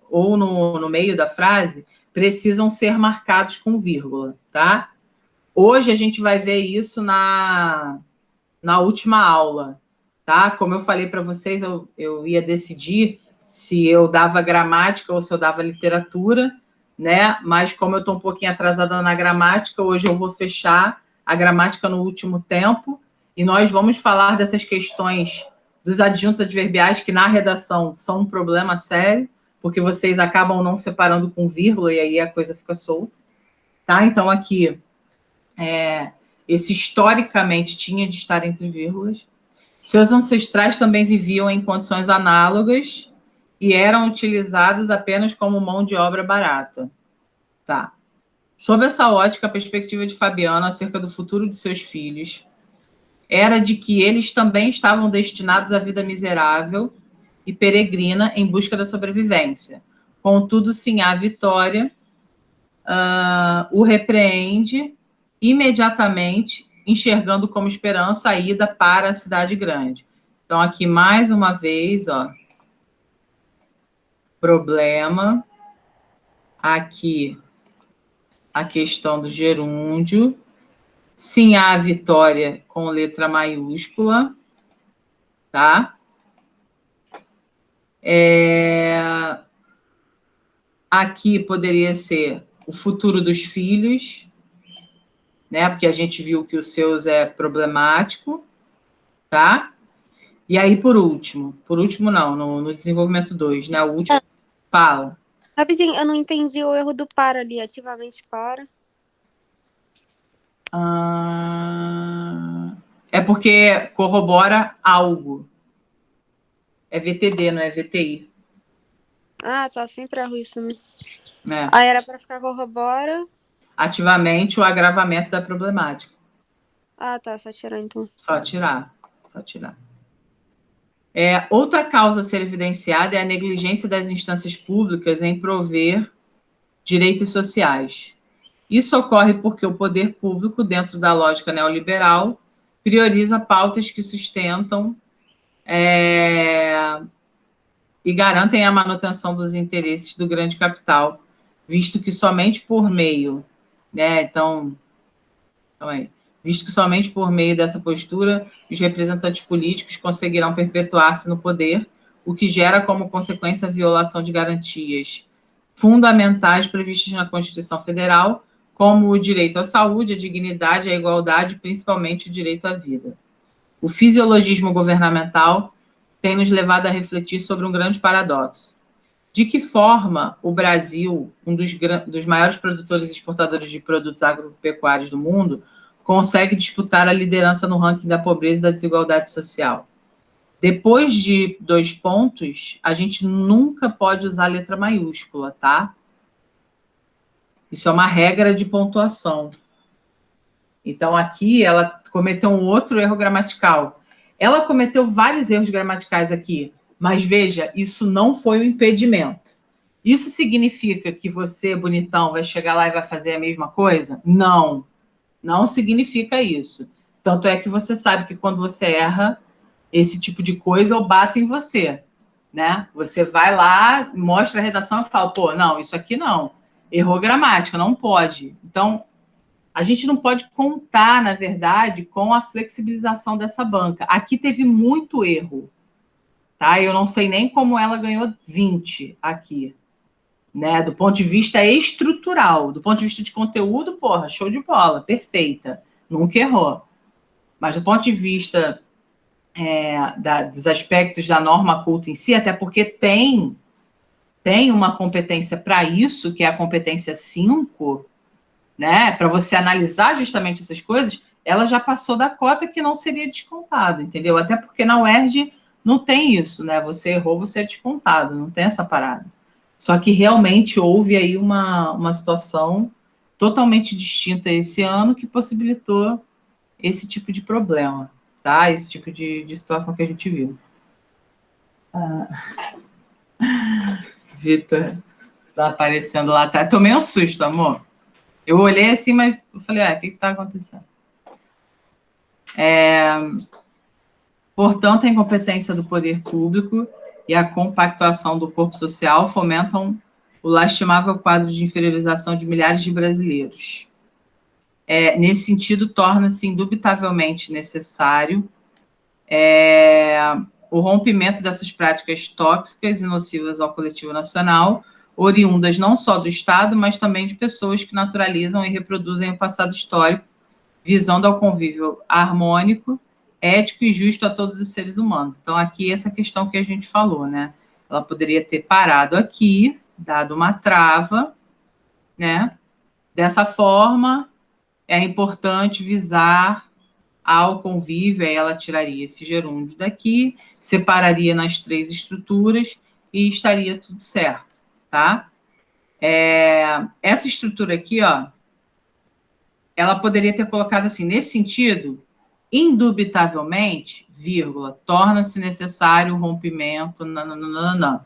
ou no meio da frase precisam ser marcados com vírgula, tá? Hoje a gente vai ver isso na última aula, tá? Como eu falei para vocês, eu ia decidir se eu dava gramática ou se eu dava literatura, né? Mas como eu estou um pouquinho atrasada na gramática, hoje eu vou fechar a gramática no último tempo e nós vamos falar dessas questões dos adjuntos adverbiais que na redação são um problema sério, porque vocês acabam não separando com vírgula e aí a coisa fica solta, tá? Então aqui esse historicamente tinha de estar entre vírgulas. Seus ancestrais também viviam em condições análogas e eram utilizados apenas como mão de obra barata. Tá. Sob essa ótica, a perspectiva de Fabiano acerca do futuro de seus filhos era de que eles também estavam destinados à vida miserável e peregrina em busca da sobrevivência. Contudo, Sinhá Vitória o repreende imediatamente, enxergando como esperança a ida para a cidade grande. Então, aqui, mais uma vez, ó, problema. Aqui, a questão do gerúndio. Sim, a Vitória com letra maiúscula, tá? Aqui poderia ser o futuro dos filhos, né? Porque a gente viu que os seus é problemático, tá? E aí, por último não, no desenvolvimento 2, né? O último, fala. Rapidinho, eu não entendi o erro do para ali, ativamente para. É porque corrobora algo. É VTD, não é VTI. Ah, tá, sempre erro isso, né? É. Aí era para ficar corrobora. Ativamente o agravamento da problemática. Ah, tá, só tirar então. Só tirar. Outra causa a ser evidenciada é a negligência das instâncias públicas em prover direitos sociais. Isso ocorre porque o poder público, dentro da lógica neoliberal, prioriza pautas que sustentam e garantem a manutenção dos interesses do grande capital, visto que somente por meio, né? Visto que somente por meio dessa postura, os representantes políticos conseguirão perpetuar-se no poder, o que gera como consequência a violação de garantias fundamentais previstas na Constituição Federal, como o direito à saúde, à dignidade, à igualdade, principalmente o direito à vida. O fisiologismo governamental tem nos levado a refletir sobre um grande paradoxo. De que forma o Brasil, um dos maiores produtores e exportadores de produtos agropecuários do mundo, consegue disputar a liderança no ranking da pobreza e da desigualdade social? Depois de 2 pontos, a gente nunca pode usar letra maiúscula, tá? Isso é uma regra de pontuação. Então, aqui, ela cometeu um outro erro gramatical. ela cometeu vários erros gramaticais aqui, mas veja, isso não foi um impedimento. Isso significa que você, bonitão, vai chegar lá e vai fazer a mesma coisa? Não, não significa isso. Tanto é que você sabe que quando você erra esse tipo de coisa, eu bato em você, né? Você vai lá, mostra a redação e fala, pô, não, isso aqui não. Errou gramática, não pode. Então, a gente não pode contar, na verdade, com a flexibilização dessa banca. Aqui teve muito erro, tá? Eu não sei nem como ela ganhou 20 aqui, né? Do ponto de vista estrutural, do ponto de vista de conteúdo, porra, show de bola, perfeita, nunca errou. Mas do ponto de vista dos aspectos da norma culta em si, até porque tem uma competência para isso, que é a competência 5, né? Para você analisar justamente essas coisas, ela já passou da cota que não seria descontado, entendeu? Até porque na UERJ não tem isso, né? Você errou, você é descontado, não tem essa parada. Só que realmente houve aí uma situação totalmente distinta esse ano que possibilitou esse tipo de problema, tá? Esse tipo de situação que a gente viu. Vitor tá aparecendo lá atrás. Tomei um susto, amor. Eu olhei assim, mas eu falei, o que está acontecendo? Portanto, a incompetência do poder público e a compactuação do corpo social fomentam o lastimável quadro de inferiorização de milhares de brasileiros. Nesse sentido, torna-se indubitavelmente necessário o rompimento dessas práticas tóxicas e nocivas ao coletivo nacional, oriundas não só do Estado, mas também de pessoas que naturalizam e reproduzem o passado histórico, visando ao convívio harmônico, ético e justo a todos os seres humanos. Então, aqui, essa questão que a gente falou, né? Ela poderia ter parado aqui, dado uma trava, né? Dessa forma, é importante visar ao convívio, aí ela tiraria esse gerúndio daqui, separaria nas 3 estruturas e estaria tudo certo, tá? Essa estrutura aqui, ó, ela poderia ter colocado assim, nesse sentido, indubitavelmente, vírgula, torna-se necessário o rompimento, não.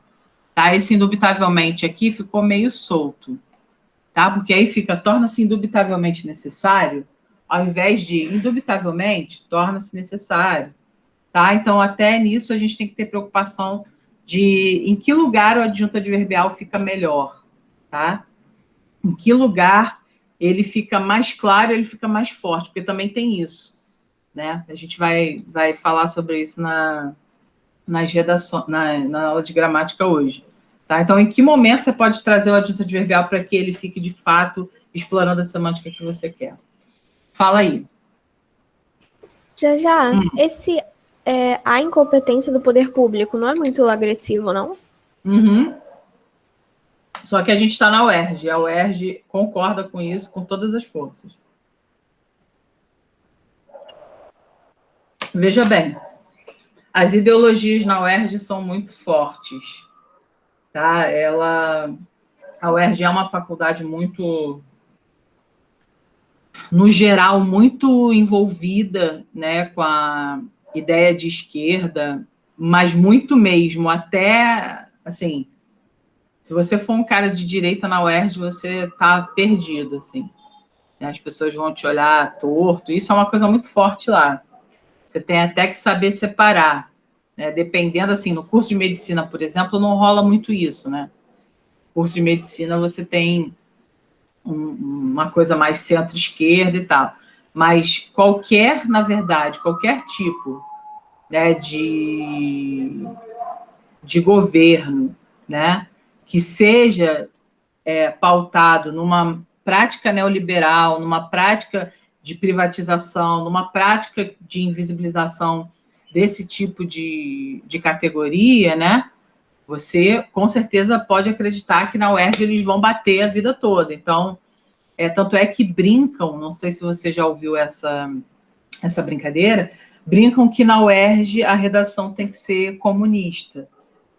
Tá? Esse indubitavelmente aqui ficou meio solto, tá? Porque aí fica, torna-se indubitavelmente necessário, ao invés de indubitavelmente, torna-se necessário, tá? Então, até nisso, a gente tem que ter preocupação de em que lugar o adjunto adverbial fica melhor, tá? Em que lugar ele fica mais claro, ele fica mais forte, porque também tem isso, né? A gente vai falar sobre isso nas redações, na aula de gramática hoje. Tá? Então, em que momento você pode trazer o adjunto adverbial para que ele fique, de fato, explorando a semântica que você quer? Fala aí. Já, esse a incompetência do poder público não é muito agressivo, não? Uhum. Só que a gente está na UERJ, e a UERJ concorda com isso com todas as forças. Veja bem, as ideologias na UERJ são muito fortes. Tá? A UERJ é uma faculdade muito, no geral, muito envolvida, né, com a ideia de esquerda, mas muito mesmo, até, assim, se você for um cara de direita na UERJ, você está perdido, assim. As pessoas vão te olhar torto, isso é uma coisa muito forte lá. Você tem até que saber separar, né? Dependendo, assim, no curso de medicina, por exemplo, não rola muito isso, né? No curso de medicina você tem uma coisa mais centro-esquerda e tal. Mas na verdade, qualquer tipo, né, de governo, né, que seja pautado numa prática neoliberal, numa prática de privatização, numa prática de invisibilização desse tipo de categoria, né, você, com certeza, pode acreditar que na UERJ eles vão bater a vida toda. Então, tanto é que brincam, não sei se você já ouviu essa brincadeira, brincam que na UERJ a redação tem que ser comunista.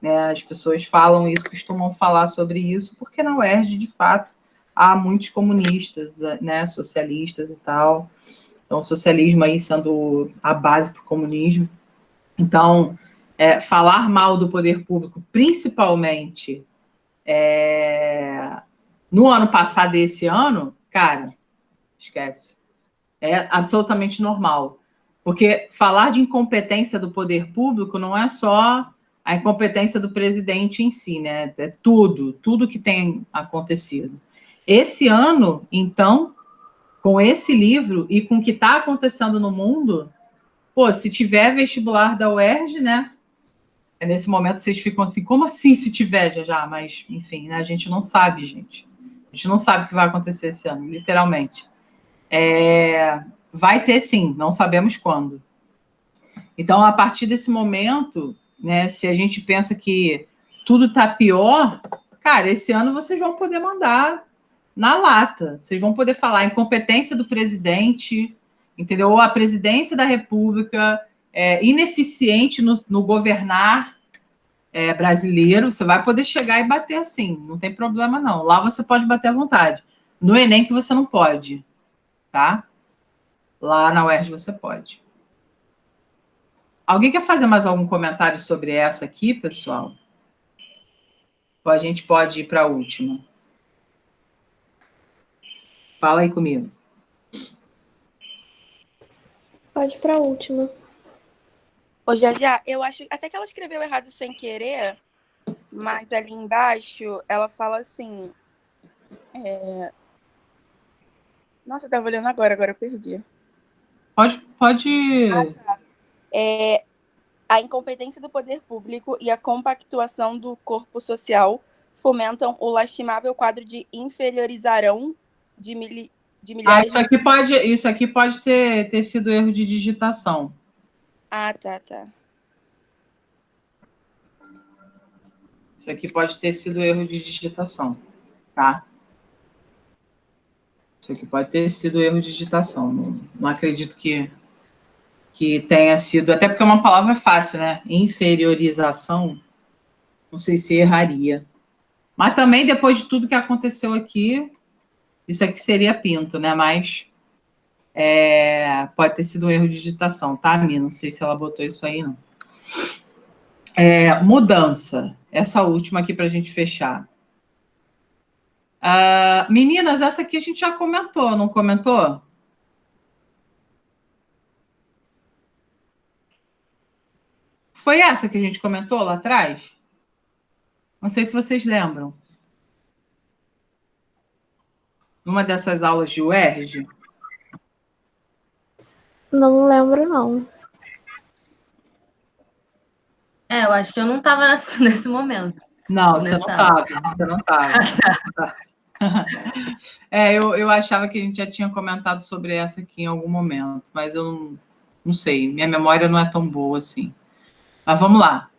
Né? As pessoas falam isso, costumam falar sobre isso, porque na UERJ, de fato, há muitos comunistas, né, socialistas e tal. Então, o socialismo aí sendo a base para o comunismo. Então, falar mal do poder público, principalmente no ano passado e esse ano, cara, esquece. É absolutamente normal. Porque falar de incompetência do poder público não é só a incompetência do presidente em si, né? É tudo que tem acontecido. Esse ano, então, com esse livro e com o que está acontecendo no mundo, pô, se tiver vestibular da UERJ, né? Nesse momento vocês ficam assim, como assim se tiver já? Mas, enfim, né? A gente não sabe, gente. A gente não sabe o que vai acontecer esse ano, literalmente. Vai ter sim, não sabemos quando. Então, a partir desse momento, né, se a gente pensa que tudo está pior, cara, esse ano vocês vão poder mandar na lata. Vocês vão poder falar a incompetência do presidente, entendeu? Ou a presidência da República ineficiente no governar brasileiro. Você vai poder chegar e bater assim, não tem problema não. Lá você pode bater à vontade. No Enem que você não pode, tá? Lá na UERJ você pode. Alguém quer fazer mais algum comentário sobre essa aqui, pessoal? Ou a gente pode ir para a última? Fala aí comigo. Pode ir para a última. Ô, Jajá, eu acho até que ela escreveu errado sem querer, mas ali embaixo ela fala assim... Nossa, eu tava olhando agora eu perdi. Pode... tá. A incompetência do poder público e a compactuação do corpo social fomentam o lastimável quadro de inferiorização de milhares isso aqui pode ter sido erro de digitação. Ah, tá. Isso aqui pode ter sido erro de digitação, tá? Isso aqui pode ter sido erro de digitação. Não acredito que tenha sido... Até porque é uma palavra fácil, né? Inferiorização. Não sei se erraria. Mas também, depois de tudo que aconteceu aqui, isso aqui seria pinto, né? Mas pode ter sido um erro de digitação, tá, Mi? Não sei se ela botou isso aí, não. Mudança. Essa última aqui para a gente fechar. Meninas, essa aqui a gente já comentou, não comentou? Foi essa que a gente comentou lá atrás? Não sei se vocês lembram. Numa dessas aulas de UERJ? Não lembro, não. Eu acho que eu não estava nesse momento. Não, você não estava. Eu achava que a gente já tinha comentado sobre essa aqui em algum momento, mas eu não sei, minha memória não é tão boa assim. Mas vamos lá.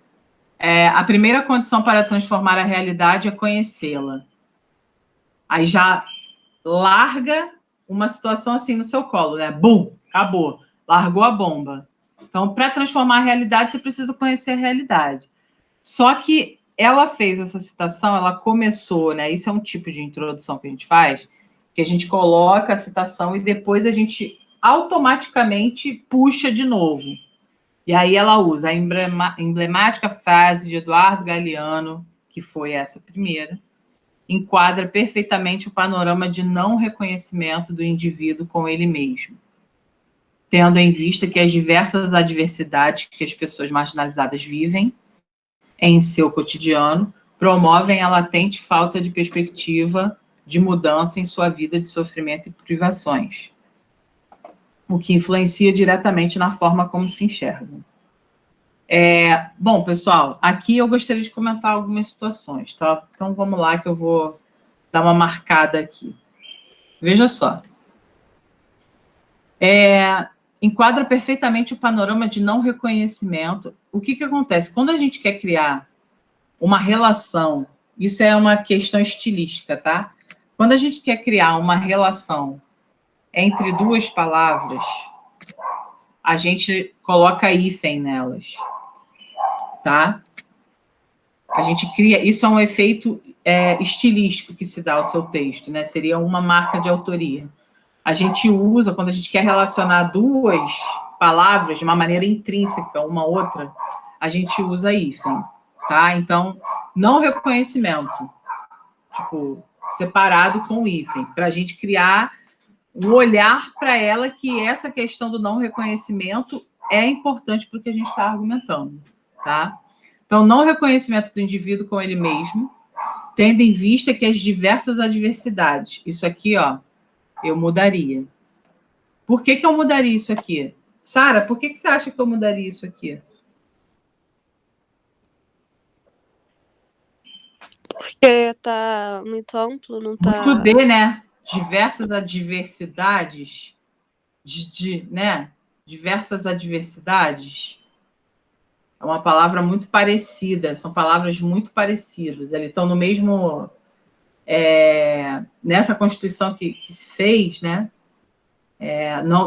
A primeira condição para transformar a realidade é conhecê-la. Aí já larga uma situação assim no seu colo, né? Bum, acabou. Largou a bomba. Então, para transformar a realidade, você precisa conhecer a realidade. Só que ela fez essa citação, ela começou, né? Isso é um tipo de introdução que a gente faz, que a gente coloca a citação e depois a gente automaticamente puxa de novo. E aí ela usa a emblemática frase de Eduardo Galeano, que foi essa primeira, enquadra perfeitamente o panorama de não reconhecimento do indivíduo com ele mesmo, tendo em vista que as diversas adversidades que as pessoas marginalizadas vivem em seu cotidiano promovem a latente falta de perspectiva de mudança em sua vida de sofrimento e privações, o que influencia diretamente na forma como se enxergam. Bom, pessoal, aqui eu gostaria de comentar algumas situações, tá? Então, vamos lá que eu vou dar uma marcada aqui. Veja só. Enquadra perfeitamente o panorama de não reconhecimento. O que acontece? Quando a gente quer criar uma relação, isso é uma questão estilística, tá? Quando a gente quer criar uma relação entre duas palavras, a gente coloca hífen nelas, tá? A gente cria... Isso é um efeito estilístico que se dá ao seu texto, né? Seria uma marca de autoria. A gente usa, quando a gente quer relacionar duas palavras de uma maneira intrínseca, uma outra, a gente usa hífen, tá? Então, não reconhecimento, tipo, separado com o hífen, para a gente criar um olhar para ela que essa questão do não reconhecimento é importante para o que a gente está argumentando, tá? Então, não reconhecimento do indivíduo com ele mesmo, tendo em vista que as diversas adversidades, isso aqui, ó, eu mudaria. Por que eu mudaria isso aqui? Sara, por que você acha que eu mudaria isso aqui? Porque tá muito amplo, não tá... Muito D, né? Diversas adversidades, né? Diversas adversidades. É uma palavra muito parecida, são palavras muito parecidas. Eles estão no mesmo... nessa Constituição que se fez, né?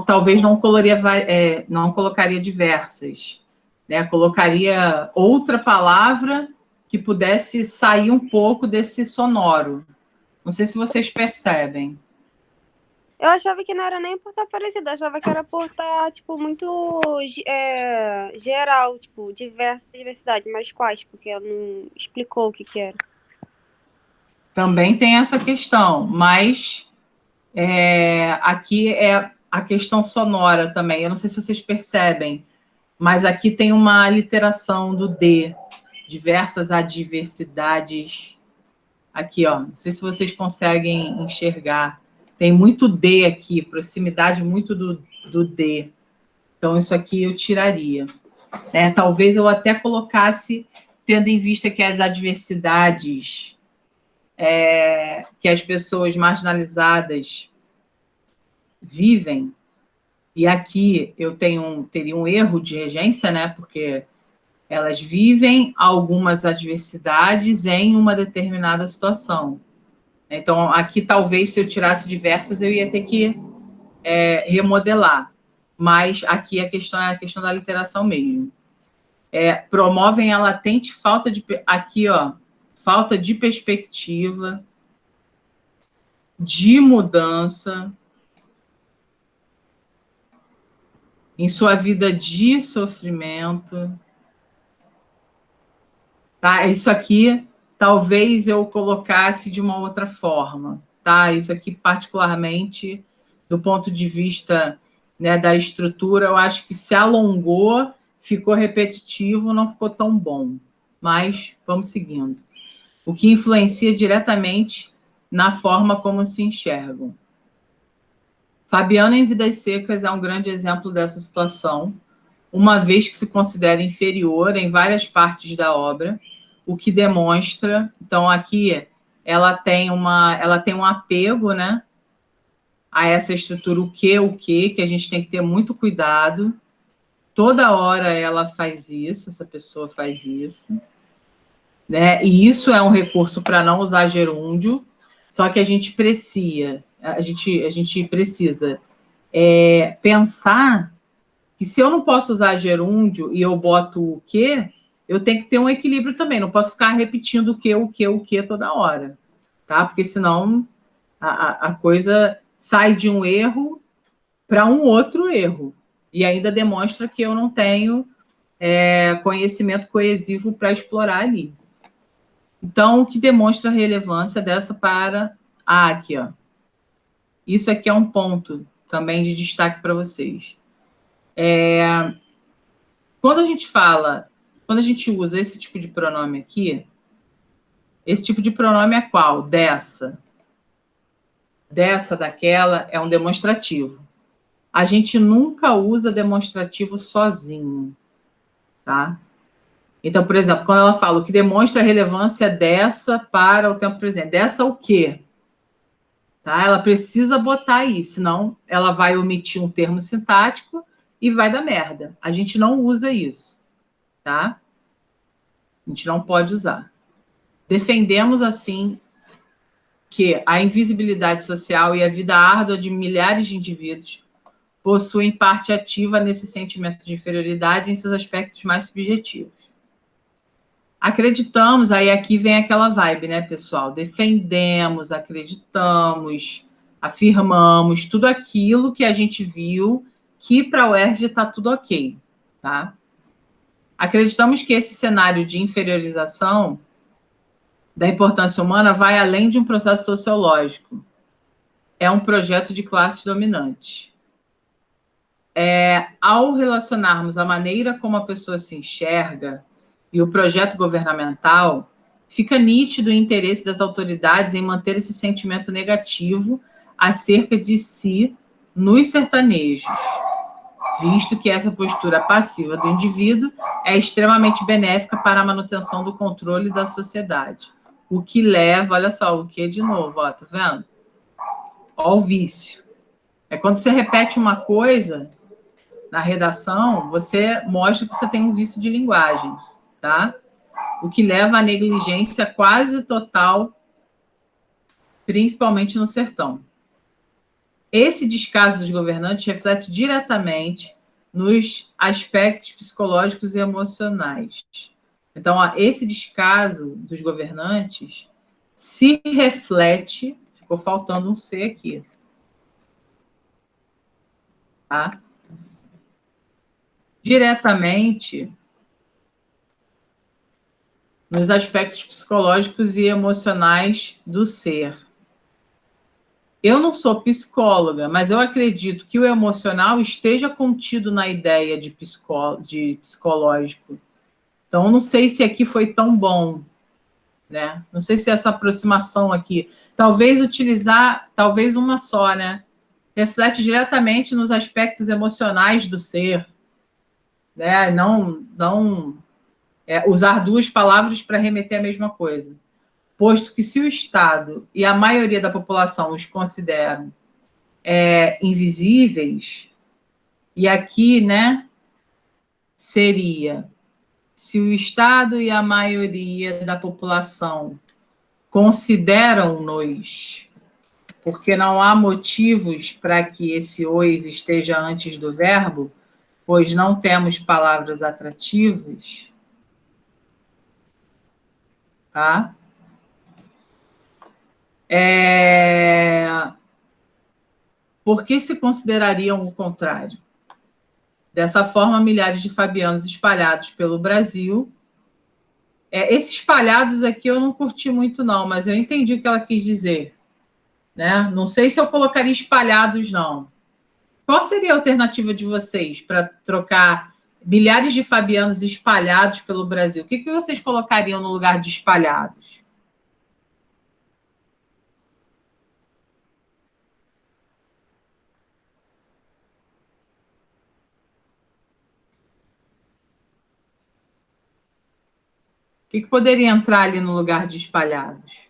Talvez não colocaria diversas, né? Colocaria outra palavra que pudesse sair um pouco desse sonoro. Não sei se vocês percebem. Eu achava que não era nem por estar parecido, eu achava que era por estar, tipo, muito geral, tipo, diversidade, mas quais? Porque ela não explicou o que era. Também tem essa questão, mas aqui é a questão sonora também. Eu não sei se vocês percebem, mas aqui tem uma literação do D, diversas adversidades. Aqui, ó, não sei se vocês conseguem enxergar. Tem muito D aqui, proximidade muito do D. Então, isso aqui eu tiraria. Né? Talvez eu até colocasse, tendo em vista que as adversidades que as pessoas marginalizadas vivem, e aqui eu teria um erro de regência, né? Porque elas vivem algumas adversidades em uma determinada situação. Então, aqui, talvez, se eu tirasse diversas, eu ia ter que remodelar. Mas aqui a questão é a questão da literação mesmo. Promovem a latente falta de... Aqui, ó, falta de perspectiva, de mudança, em sua vida de sofrimento. Tá? Isso aqui, talvez eu colocasse de uma outra forma. Tá? Isso aqui, particularmente, do ponto de vista, né, da estrutura, eu acho que se alongou, ficou repetitivo, não ficou tão bom. Mas vamos seguindo. O que influencia diretamente na forma como se enxergam. Fabiana em Vidas Secas é um grande exemplo dessa situação, uma vez que se considera inferior em várias partes da obra, o que demonstra... Então, aqui, ela tem um apego, né, a essa estrutura, o que a gente tem que ter muito cuidado. Toda hora ela faz isso, essa pessoa faz isso. Né? E isso é um recurso para não usar gerúndio, só que a gente precisa pensar que se eu não posso usar gerúndio e eu boto o que, eu tenho que ter um equilíbrio também, não posso ficar repetindo o que toda hora, tá? Porque senão a coisa sai de um erro para um outro erro, e ainda demonstra que eu não tenho conhecimento coesivo para explorar ali. Então, o que demonstra a relevância dessa para... aqui, ó. Isso aqui é um ponto também de destaque para vocês. Quando a gente usa esse tipo de pronome aqui, esse tipo de pronome é qual? Dessa, daquela, é um demonstrativo. A gente nunca usa demonstrativo sozinho, tá? Então, por exemplo, quando ela fala o que demonstra a relevância dessa para o tempo presente, dessa o quê? Tá? Ela precisa botar aí, senão ela vai omitir um termo sintático e vai dar merda. A gente não usa isso, tá? A gente não pode usar. Defendemos, assim, que a invisibilidade social e a vida árdua de milhares de indivíduos possuem parte ativa nesse sentimento de inferioridade em seus aspectos mais subjetivos. Acreditamos, aí aqui vem aquela vibe, né, pessoal? Defendemos, acreditamos, afirmamos, tudo aquilo que a gente viu que para a UERJ está tudo ok, tá? Acreditamos que esse cenário de inferiorização da importância humana vai além de um processo sociológico. É um projeto de classes dominantes. Ao relacionarmos a maneira como a pessoa se enxerga e o projeto governamental, fica nítido o interesse das autoridades em manter esse sentimento negativo acerca de si nos sertanejos, visto que essa postura passiva do indivíduo é extremamente benéfica para a manutenção do controle da sociedade. O que leva, olha só, o que de novo, ó, tá vendo? Ó, o vício. É quando você repete uma coisa na redação, você mostra que você tem um vício de linguagem, tá? O que leva à negligência quase total, principalmente no sertão. Esse descaso dos governantes reflete diretamente nos aspectos psicológicos e emocionais. Então, ó, esse descaso dos governantes se reflete, ficou faltando um C aqui, tá? Diretamente nos aspectos psicológicos e emocionais do ser. Eu não sou psicóloga, mas eu acredito que o emocional esteja contido na ideia de psicológico. Então, eu não sei se aqui foi tão bom, né? Não sei se essa aproximação aqui, talvez utilizar, talvez uma só, né? Reflete diretamente nos aspectos emocionais do ser, né? Não usar duas palavras para remeter à mesma coisa. Posto que se o Estado e a maioria da população os consideram invisíveis, e aqui, né, seria, se o Estado e a maioria da população consideram-nos, porque não há motivos para que esse "os" esteja antes do verbo, pois não temos palavras atrativas, tá? Por que se considerariam o contrário? Dessa forma, milhares de fabianos espalhados pelo Brasil. Esses espalhados aqui eu não curti muito, não, mas eu entendi o que ela quis dizer, né? Não sei se eu colocaria espalhados, não. Qual seria a alternativa de vocês para trocar milhares de fabianos espalhados pelo Brasil? O que vocês colocariam no lugar de espalhados? O que poderia entrar ali no lugar de espalhados?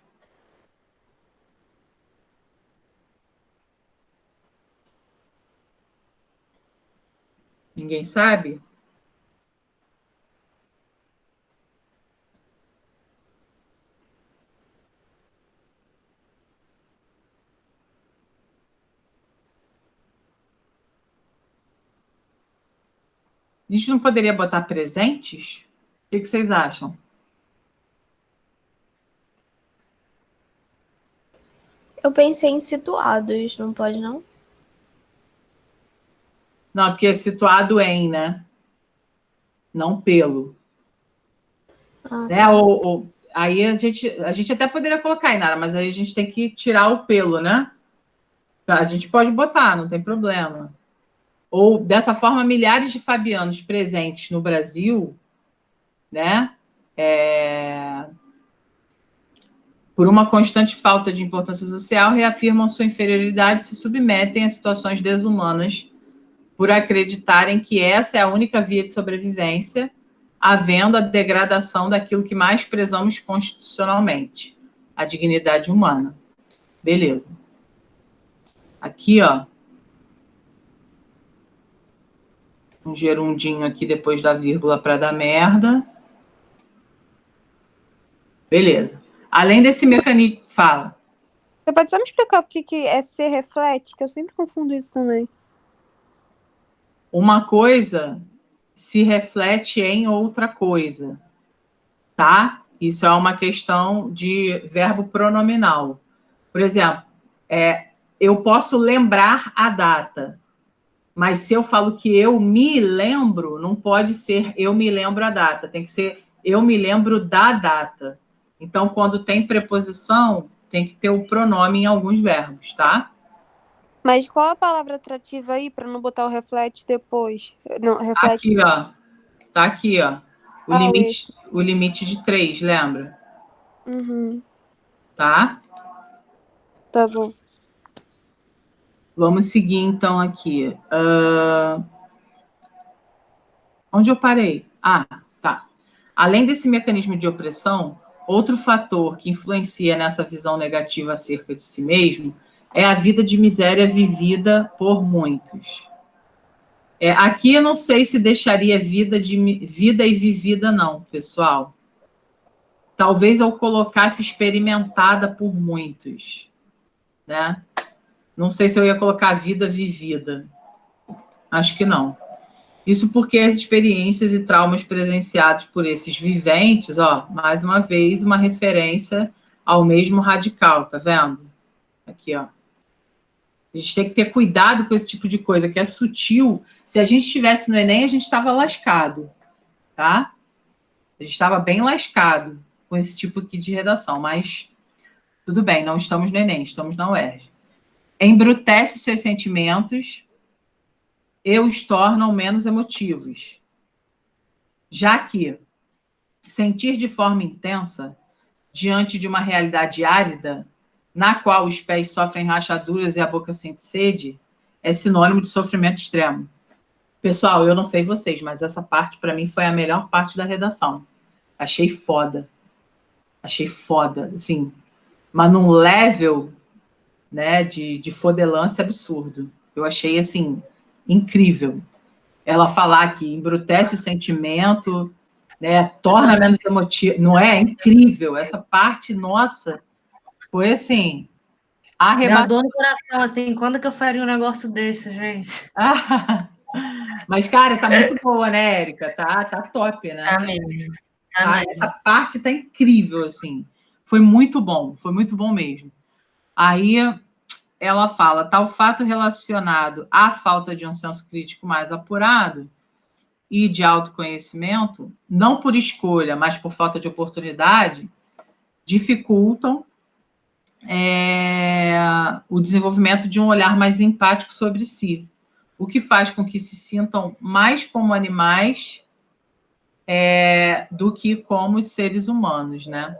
Ninguém sabe? A gente não poderia botar presentes? O que vocês acham? Eu pensei em situados, não pode, não? Não, porque é situado em, né? Não pelo. Né? Tá. Aí a gente até poderia colocar, Inara, mas aí a gente tem que tirar o pelo, né? A gente pode botar, não tem problema. Ou, dessa forma, milhares de fabianos presentes no Brasil, né? Por uma constante falta de importância social, reafirmam sua inferioridade e se submetem a situações desumanas por acreditarem que essa é a única via de sobrevivência, havendo a degradação daquilo que mais prezamos constitucionalmente, a dignidade humana. Beleza. Aqui, ó, um gerundinho aqui depois da vírgula para dar merda. Beleza. Além desse mecanismo... Fala. Você pode só me explicar o que é ser reflete? Que eu sempre confundo isso também. Uma coisa se reflete em outra coisa, tá? Isso é uma questão de verbo pronominal. Por exemplo, eu posso lembrar a data, Mas se eu falo que eu me lembro, não pode ser eu me lembro a data, tem que ser eu me lembro da data. Então, quando tem preposição, tem que ter o pronome em alguns verbos, tá? Mas qual a palavra atrativa aí para não botar o reflete depois? Não, reflete. Aqui, ó. Tá aqui, ó. Ah, o esse. O limite de 3, lembra? Uhum, Tá? tá bom. Vamos seguir, então, aqui. Onde eu parei? Ah, tá. Além desse mecanismo de opressão, outro fator que influencia nessa visão negativa acerca de si mesmo é a vida de miséria vivida por muitos. Aqui eu não sei se deixaria vida e vivida, não, pessoal. Talvez eu colocasse experimentada por muitos, né? Não sei se eu ia colocar vida vivida. Acho que não. Isso porque as experiências e traumas presenciados por esses viventes, ó, mais uma vez, uma referência ao mesmo radical, tá vendo? Aqui, ó. A gente tem que ter cuidado com esse tipo de coisa, que é sutil. Se a gente estivesse no Enem, a gente estava lascado, tá? A gente estava bem lascado com esse tipo aqui de redação, mas tudo bem, não estamos no Enem, estamos na UERJ. Embrutece seus sentimentos e os tornam menos emotivos. Já que sentir de forma intensa, diante de uma realidade árida, na qual os pés sofrem rachaduras e a boca sente sede, é sinônimo de sofrimento extremo. Pessoal, eu não sei vocês, mas essa parte, para mim, foi a melhor parte da redação. Achei foda. Achei foda, assim, mas num level, né, de fodelância absurdo. Eu achei, assim, incrível. Ela falar que embrutece o sentimento, né, torna menos emotivo, não é? É incrível. Essa parte, nossa, foi assim, Dá arrebatador. dor no coração, assim, quando que eu faria um negócio desse, gente? Mas, cara, tá muito boa, né, Érica? Tá top, né? Tá mesmo. Tá Tá? mesmo. Essa parte tá incrível, assim. Foi muito bom mesmo. Aí ela fala, tal fato relacionado à falta de um senso crítico mais apurado e de autoconhecimento, não por escolha, mas por falta de oportunidade, dificultam o desenvolvimento de um olhar mais empático sobre si, o que faz com que se sintam mais como animais do que como seres humanos, né?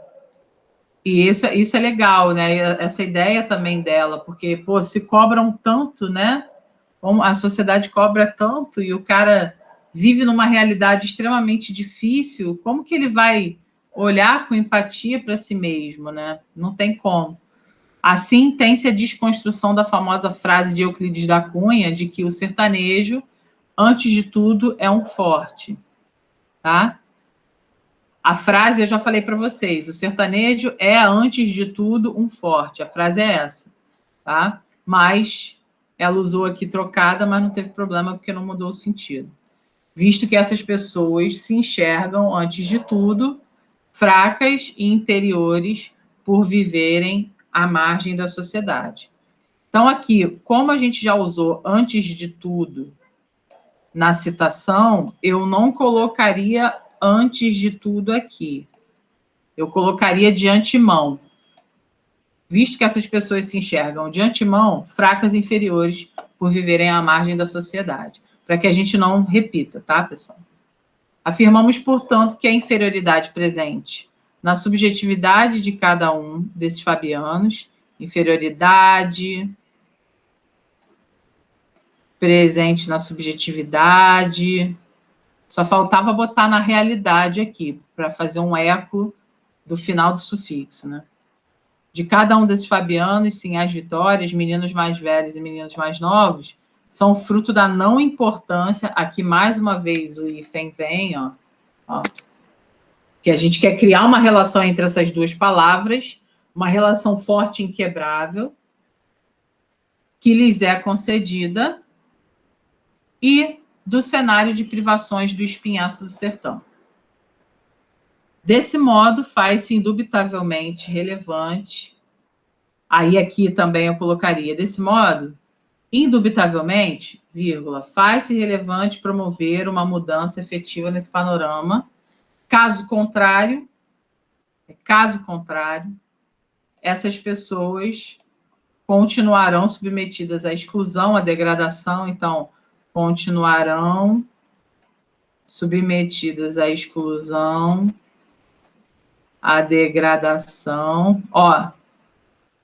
E isso é legal, né? Essa ideia também dela, porque, pô, se cobram tanto, né? A sociedade cobra tanto e o cara vive numa realidade extremamente difícil, como que ele vai olhar com empatia para si mesmo, né? Não tem como. Assim, tem-se a desconstrução da famosa frase de Euclides da Cunha de que o sertanejo, antes de tudo, é um forte, tá? A frase eu já falei para vocês, o sertanejo é, antes de tudo, um forte. A frase é essa, tá? Mas ela usou aqui trocada, mas não teve problema porque não mudou o sentido. Visto que essas pessoas se enxergam, antes de tudo, fracas e interiores por viverem à margem da sociedade. Então, aqui, como a gente já usou antes de tudo na citação, eu não colocaria antes de tudo aqui. Eu colocaria de antemão. Visto que essas pessoas se enxergam de antemão fracas e inferiores por viverem à margem da sociedade. Para que a gente não repita, tá, pessoal? Afirmamos, portanto, que a inferioridade presente na subjetividade de cada um desses fabianos, inferioridade presente na subjetividade, só faltava botar na realidade aqui, para fazer um eco do final do sufixo, né? De cada um desses fabianos, sim, as vitórias, meninos mais velhos e meninos mais novos, são fruto da não importância, aqui mais uma vez o hífen vem, ó, que a gente quer criar uma relação entre essas duas palavras, uma relação forte e inquebrável, que lhes é concedida, e do cenário de privações do espinhaço do sertão. Desse modo, faz-se indubitavelmente relevante, aí aqui também eu colocaria, desse modo, Indubitavelmente, vírgula, faz-se relevante promover uma mudança efetiva nesse panorama. Caso contrário, essas pessoas continuarão submetidas à exclusão, à degradação, então, continuarão submetidas à exclusão, à degradação. Ó,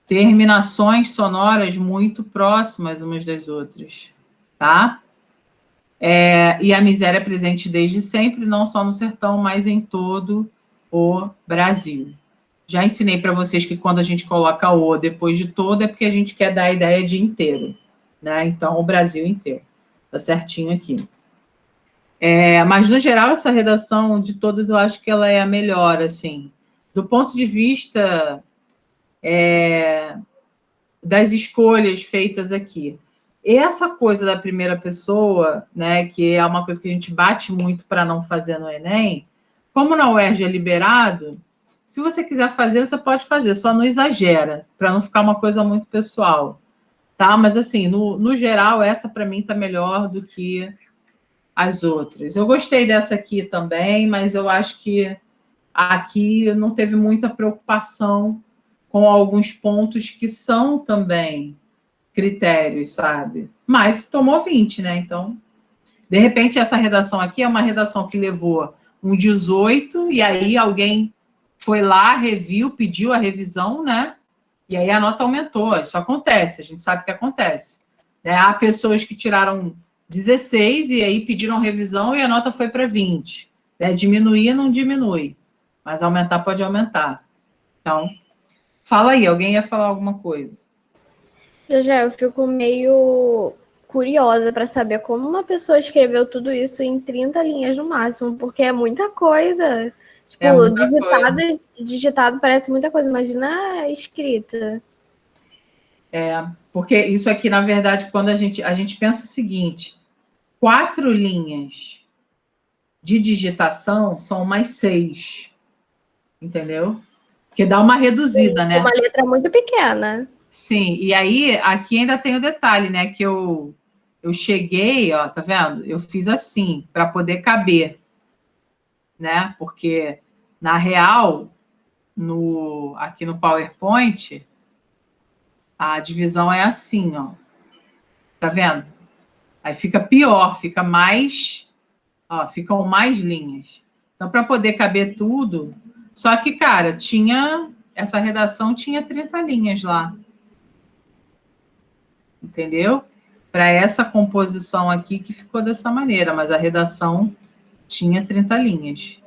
terminações sonoras muito próximas umas das outras, tá? E a miséria é presente desde sempre, não só no sertão, mas em todo o Brasil. Já ensinei para vocês que quando a gente coloca o depois de todo é porque a gente quer dar a ideia de inteiro, né? Então, o Brasil inteiro. Tá certinho aqui. Mas, no geral, essa redação de todas, eu acho que ela é a melhor, assim. Do ponto de vista das escolhas feitas aqui. Essa coisa da primeira pessoa, né, que é uma coisa que a gente bate muito para não fazer no Enem, como na UERJ é liberado, se você quiser fazer, você pode fazer, só não exagera, para não ficar uma coisa muito pessoal, tá? Mas, assim, no geral, essa para mim está melhor do que as outras. Eu gostei dessa aqui também, mas eu acho que aqui não teve muita preocupação com alguns pontos que são também critérios, sabe? Mas tomou 20, né? Então, de repente, essa redação aqui é uma redação que levou um 18, e aí alguém foi lá, reviu, pediu a revisão, né? E aí a nota aumentou. Isso acontece, a gente sabe que acontece. Há pessoas que tiraram 16 e aí pediram revisão e a nota foi para 20. Diminuir não diminui, mas aumentar pode aumentar. Então, fala aí, alguém ia falar alguma coisa? Já eu fico meio curiosa para saber como uma pessoa escreveu tudo isso em 30 linhas no máximo, porque é muita coisa. Tipo, muita digitado parece muita coisa, imagina a escrita. Porque isso aqui, na verdade, quando a gente pensa o seguinte, 4 linhas de digitação são mais 6, entendeu? Que dá uma reduzida, né? Uma letra muito pequena. Sim, e aí aqui ainda tem o detalhe, né? Que eu cheguei, ó, tá vendo? Eu fiz assim, para poder caber, né? Porque, na real, aqui no PowerPoint, a divisão é assim, ó. Tá vendo? Aí fica pior, fica mais, ó, ficam mais linhas. Então, para poder caber tudo, só que, cara, essa redação tinha 30 linhas lá. Entendeu? Para essa composição aqui que ficou dessa maneira, mas a redação tinha 30 linhas.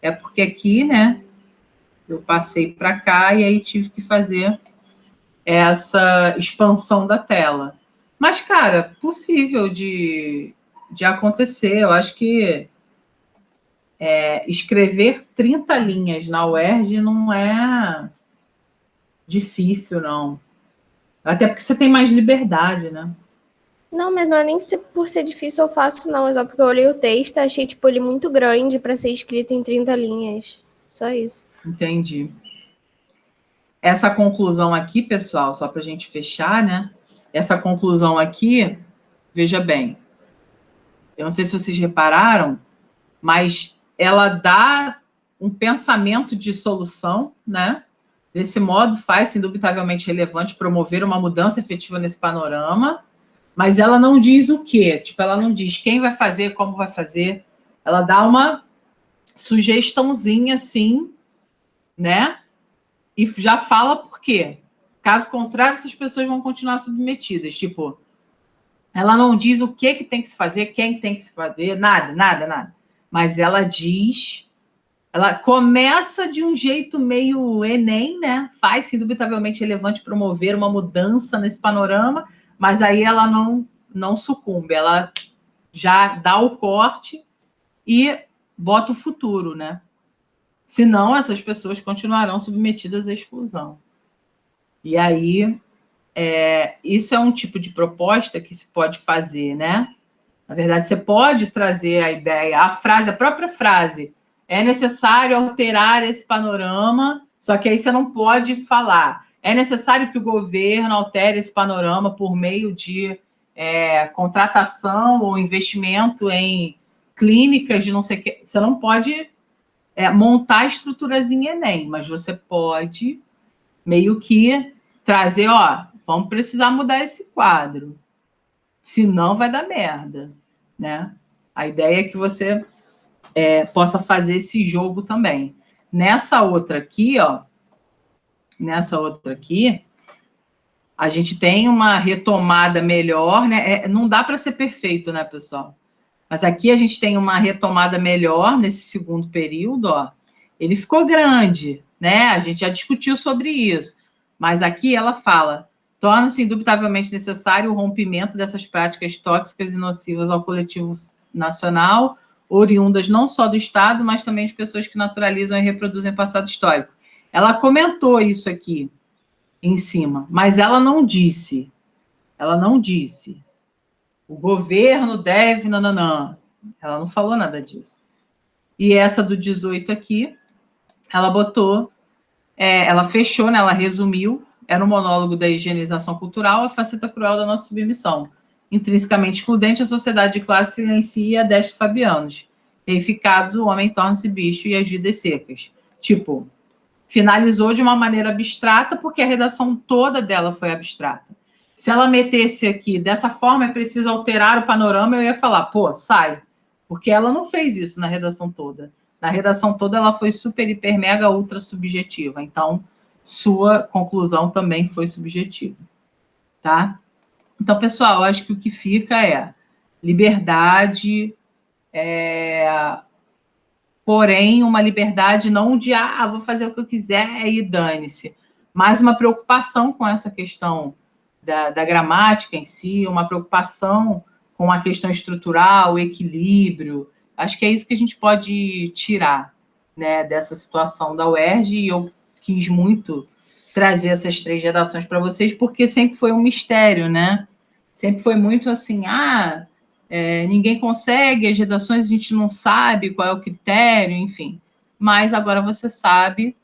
É porque aqui, né, eu passei para cá e aí tive que fazer essa expansão da tela. Mas, cara, possível de acontecer. Eu acho que escrever 30 linhas na UERJ não é difícil, não. Até porque você tem mais liberdade, né? Não, mas não é nem por ser difícil ou fácil, não. É só porque eu olhei o texto e achei, tipo, ele muito grande para ser escrito em 30 linhas. Só isso. Entendi. Essa conclusão aqui, pessoal, só para a gente fechar, né? Essa conclusão aqui, veja bem, eu não sei se vocês repararam, mas ela dá um pensamento de solução, né? Desse modo, faz-se indubitavelmente relevante promover uma mudança efetiva nesse panorama, mas ela não diz o quê? Tipo, ela não diz quem vai fazer, como vai fazer. Ela dá uma sugestãozinha, assim, né? E já fala por quê. Caso contrário, essas pessoas vão continuar submetidas. Tipo, ela não diz o que tem que se fazer, quem tem que se fazer, nada. Mas ela diz... Ela começa de um jeito meio Enem, né? Faz-se indubitavelmente relevante promover uma mudança nesse panorama, mas aí ela não sucumbe. Ela já dá o corte e bota o futuro, né? Senão, essas pessoas continuarão submetidas à exclusão. E aí, isso é um tipo de proposta que se pode fazer, né? Na verdade, você pode trazer a ideia, a própria frase, é necessário alterar esse panorama, só que aí você não pode falar, é necessário que o governo altere esse panorama por meio de contratação ou investimento em clínicas de não sei o que. Você não pode montar a estruturazinha Enem, mas você pode meio que trazer, vamos precisar mudar esse quadro, senão vai dar merda, né? A ideia é que você possa fazer esse jogo também. Nessa outra aqui, a gente tem uma retomada melhor, né? Não dá para ser perfeito, né, pessoal? Mas aqui a gente tem uma retomada melhor nesse segundo período, Ele ficou grande, né? A gente já discutiu sobre isso. Mas aqui ela fala: torna-se indubitavelmente necessário o rompimento dessas práticas tóxicas e nocivas ao coletivo nacional, oriundas não só do Estado, mas também de pessoas que naturalizam e reproduzem o passado histórico. Ela comentou isso aqui em cima, mas ela não disse. O governo deve, nananã. Ela não falou nada disso. E essa do 18 aqui, ela botou, ela fechou, né, ela resumiu, era um monólogo da higienização cultural, a faceta cruel da nossa submissão. Intrinsecamente excludente, a sociedade de classe silencia 10 fabianos. Reificados, o homem torna-se bicho e as vidas secas. Tipo, finalizou de uma maneira abstrata, porque a redação toda dela foi abstrata. Se ela metesse aqui, dessa forma é preciso alterar o panorama, eu ia falar, pô, sai. Porque ela não fez isso na redação toda. Na redação toda ela foi super, hiper, mega, ultra subjetiva. Então, sua conclusão também foi subjetiva. Tá? Então, pessoal, eu acho que o que fica é liberdade, porém, uma liberdade não de, vou fazer o que eu quiser e dane-se, mas uma preocupação com essa questão da gramática em si, uma preocupação com a questão estrutural, o equilíbrio. Acho que é isso que a gente pode tirar, né, dessa situação da UERJ, e eu quis muito trazer essas 3 redações para vocês, porque sempre foi um mistério, né? Sempre foi muito assim, ninguém consegue, as redações a gente não sabe qual é o critério, enfim. Mas agora você sabe,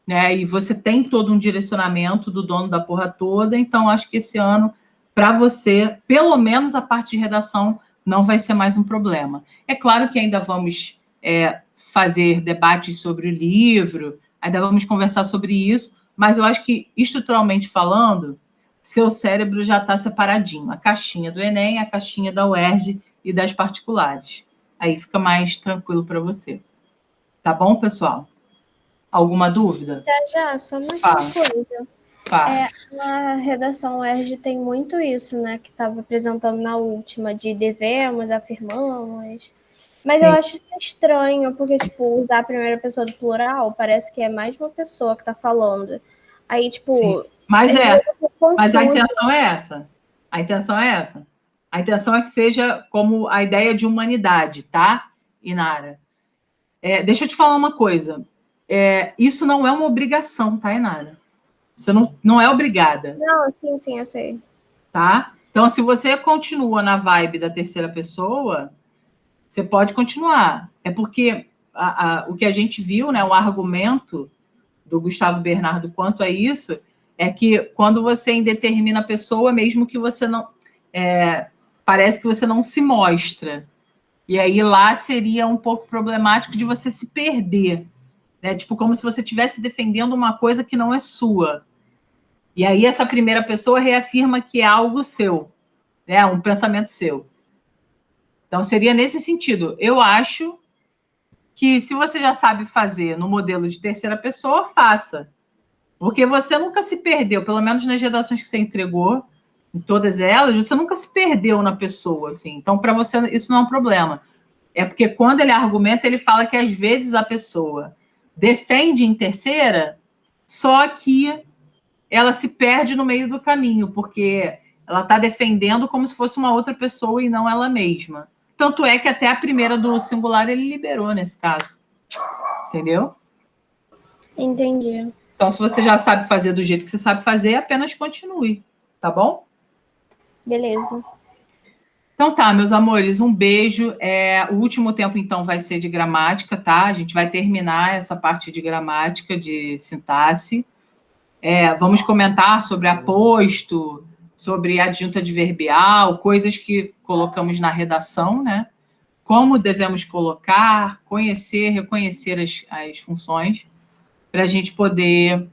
né? E você tem todo um direcionamento do dono da porra toda, então acho que esse ano, para você, pelo menos a parte de redação, não vai ser mais um problema. É claro que ainda vamos fazer debates sobre o livro, ainda vamos conversar sobre isso, mas eu acho que, estruturalmente falando, seu cérebro já está separadinho. A caixinha do Enem, a caixinha da UERJ e das particulares. Aí fica mais tranquilo para você. Tá bom, pessoal? Alguma dúvida? Já, só mais Fala. uma coisa. Fala. Na redação UERJ tem muito isso, né? Que estava apresentando na última, de devemos, afirmamos. Mas Sim. eu acho estranho, porque, tipo, usar a primeira pessoa do plural parece que é mais uma pessoa que está falando. Aí, tipo... Sim. Mas Mas a intenção é essa. A intenção é essa. A intenção é que seja como a ideia de humanidade, tá, Inara? Deixa eu te falar uma coisa. Isso não é uma obrigação, tá, Inara? Você não é obrigada. Não, sim, eu sei. Tá? Então, se você continua na vibe da terceira pessoa, você pode continuar. É porque o que a gente viu, né, o argumento do Gustavo Bernardo quanto a isso, é que quando você indetermina a pessoa, mesmo que você não... parece que você não se mostra. E aí lá seria um pouco problemático de você se perder. Né? Tipo, como se você estivesse defendendo uma coisa que não é sua. E aí essa primeira pessoa reafirma que é algo seu, né? Um pensamento seu. Então, seria nesse sentido. Eu acho que se você já sabe fazer no modelo de terceira pessoa, faça. Porque você nunca se perdeu, pelo menos nas redações que você entregou, em todas elas, você nunca se perdeu na pessoa, assim. Então, para você, isso não é um problema. É porque quando ele argumenta, ele fala que às vezes a pessoa defende em terceira, só que ela se perde no meio do caminho, porque ela está defendendo como se fosse uma outra pessoa e não ela mesma. Tanto é que até a primeira do singular ele liberou nesse caso. Entendeu? Entendi. Então, se você já sabe fazer do jeito que você sabe fazer, apenas continue. Tá bom? Beleza. Então tá, meus amores, um beijo. O último tempo, então, vai ser de gramática, tá? A gente vai terminar essa parte de gramática, de sintaxe. Vamos comentar sobre aposto, sobre adjunto adverbial, coisas que colocamos na redação, né? Como devemos colocar, conhecer, reconhecer as funções, para a gente poder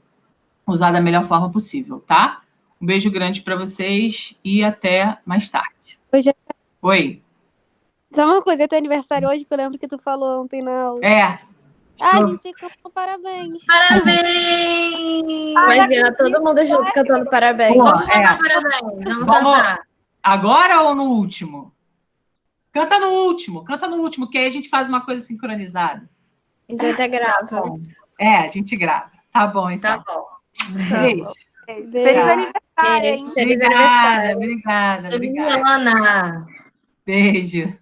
usar da melhor forma possível, tá? Um beijo grande para vocês e até mais tarde. Hoje Oi. Só uma coisa, é teu aniversário hoje, que eu lembro que tu falou ontem na aula. A gente cantou parabéns. Parabéns! Imagina, todo mundo junto cantando parabéns. Pô, Vamos cantar parabéns. Vamos cantar. Agora ou no último? Canta no último, que aí a gente faz uma coisa sincronizada. A gente até grava. A gente grava. Tá bom, então. Tá bom. Beijo. Feliz aniversário, hein? Feliz aniversário. Obrigada. Ana. Beijo.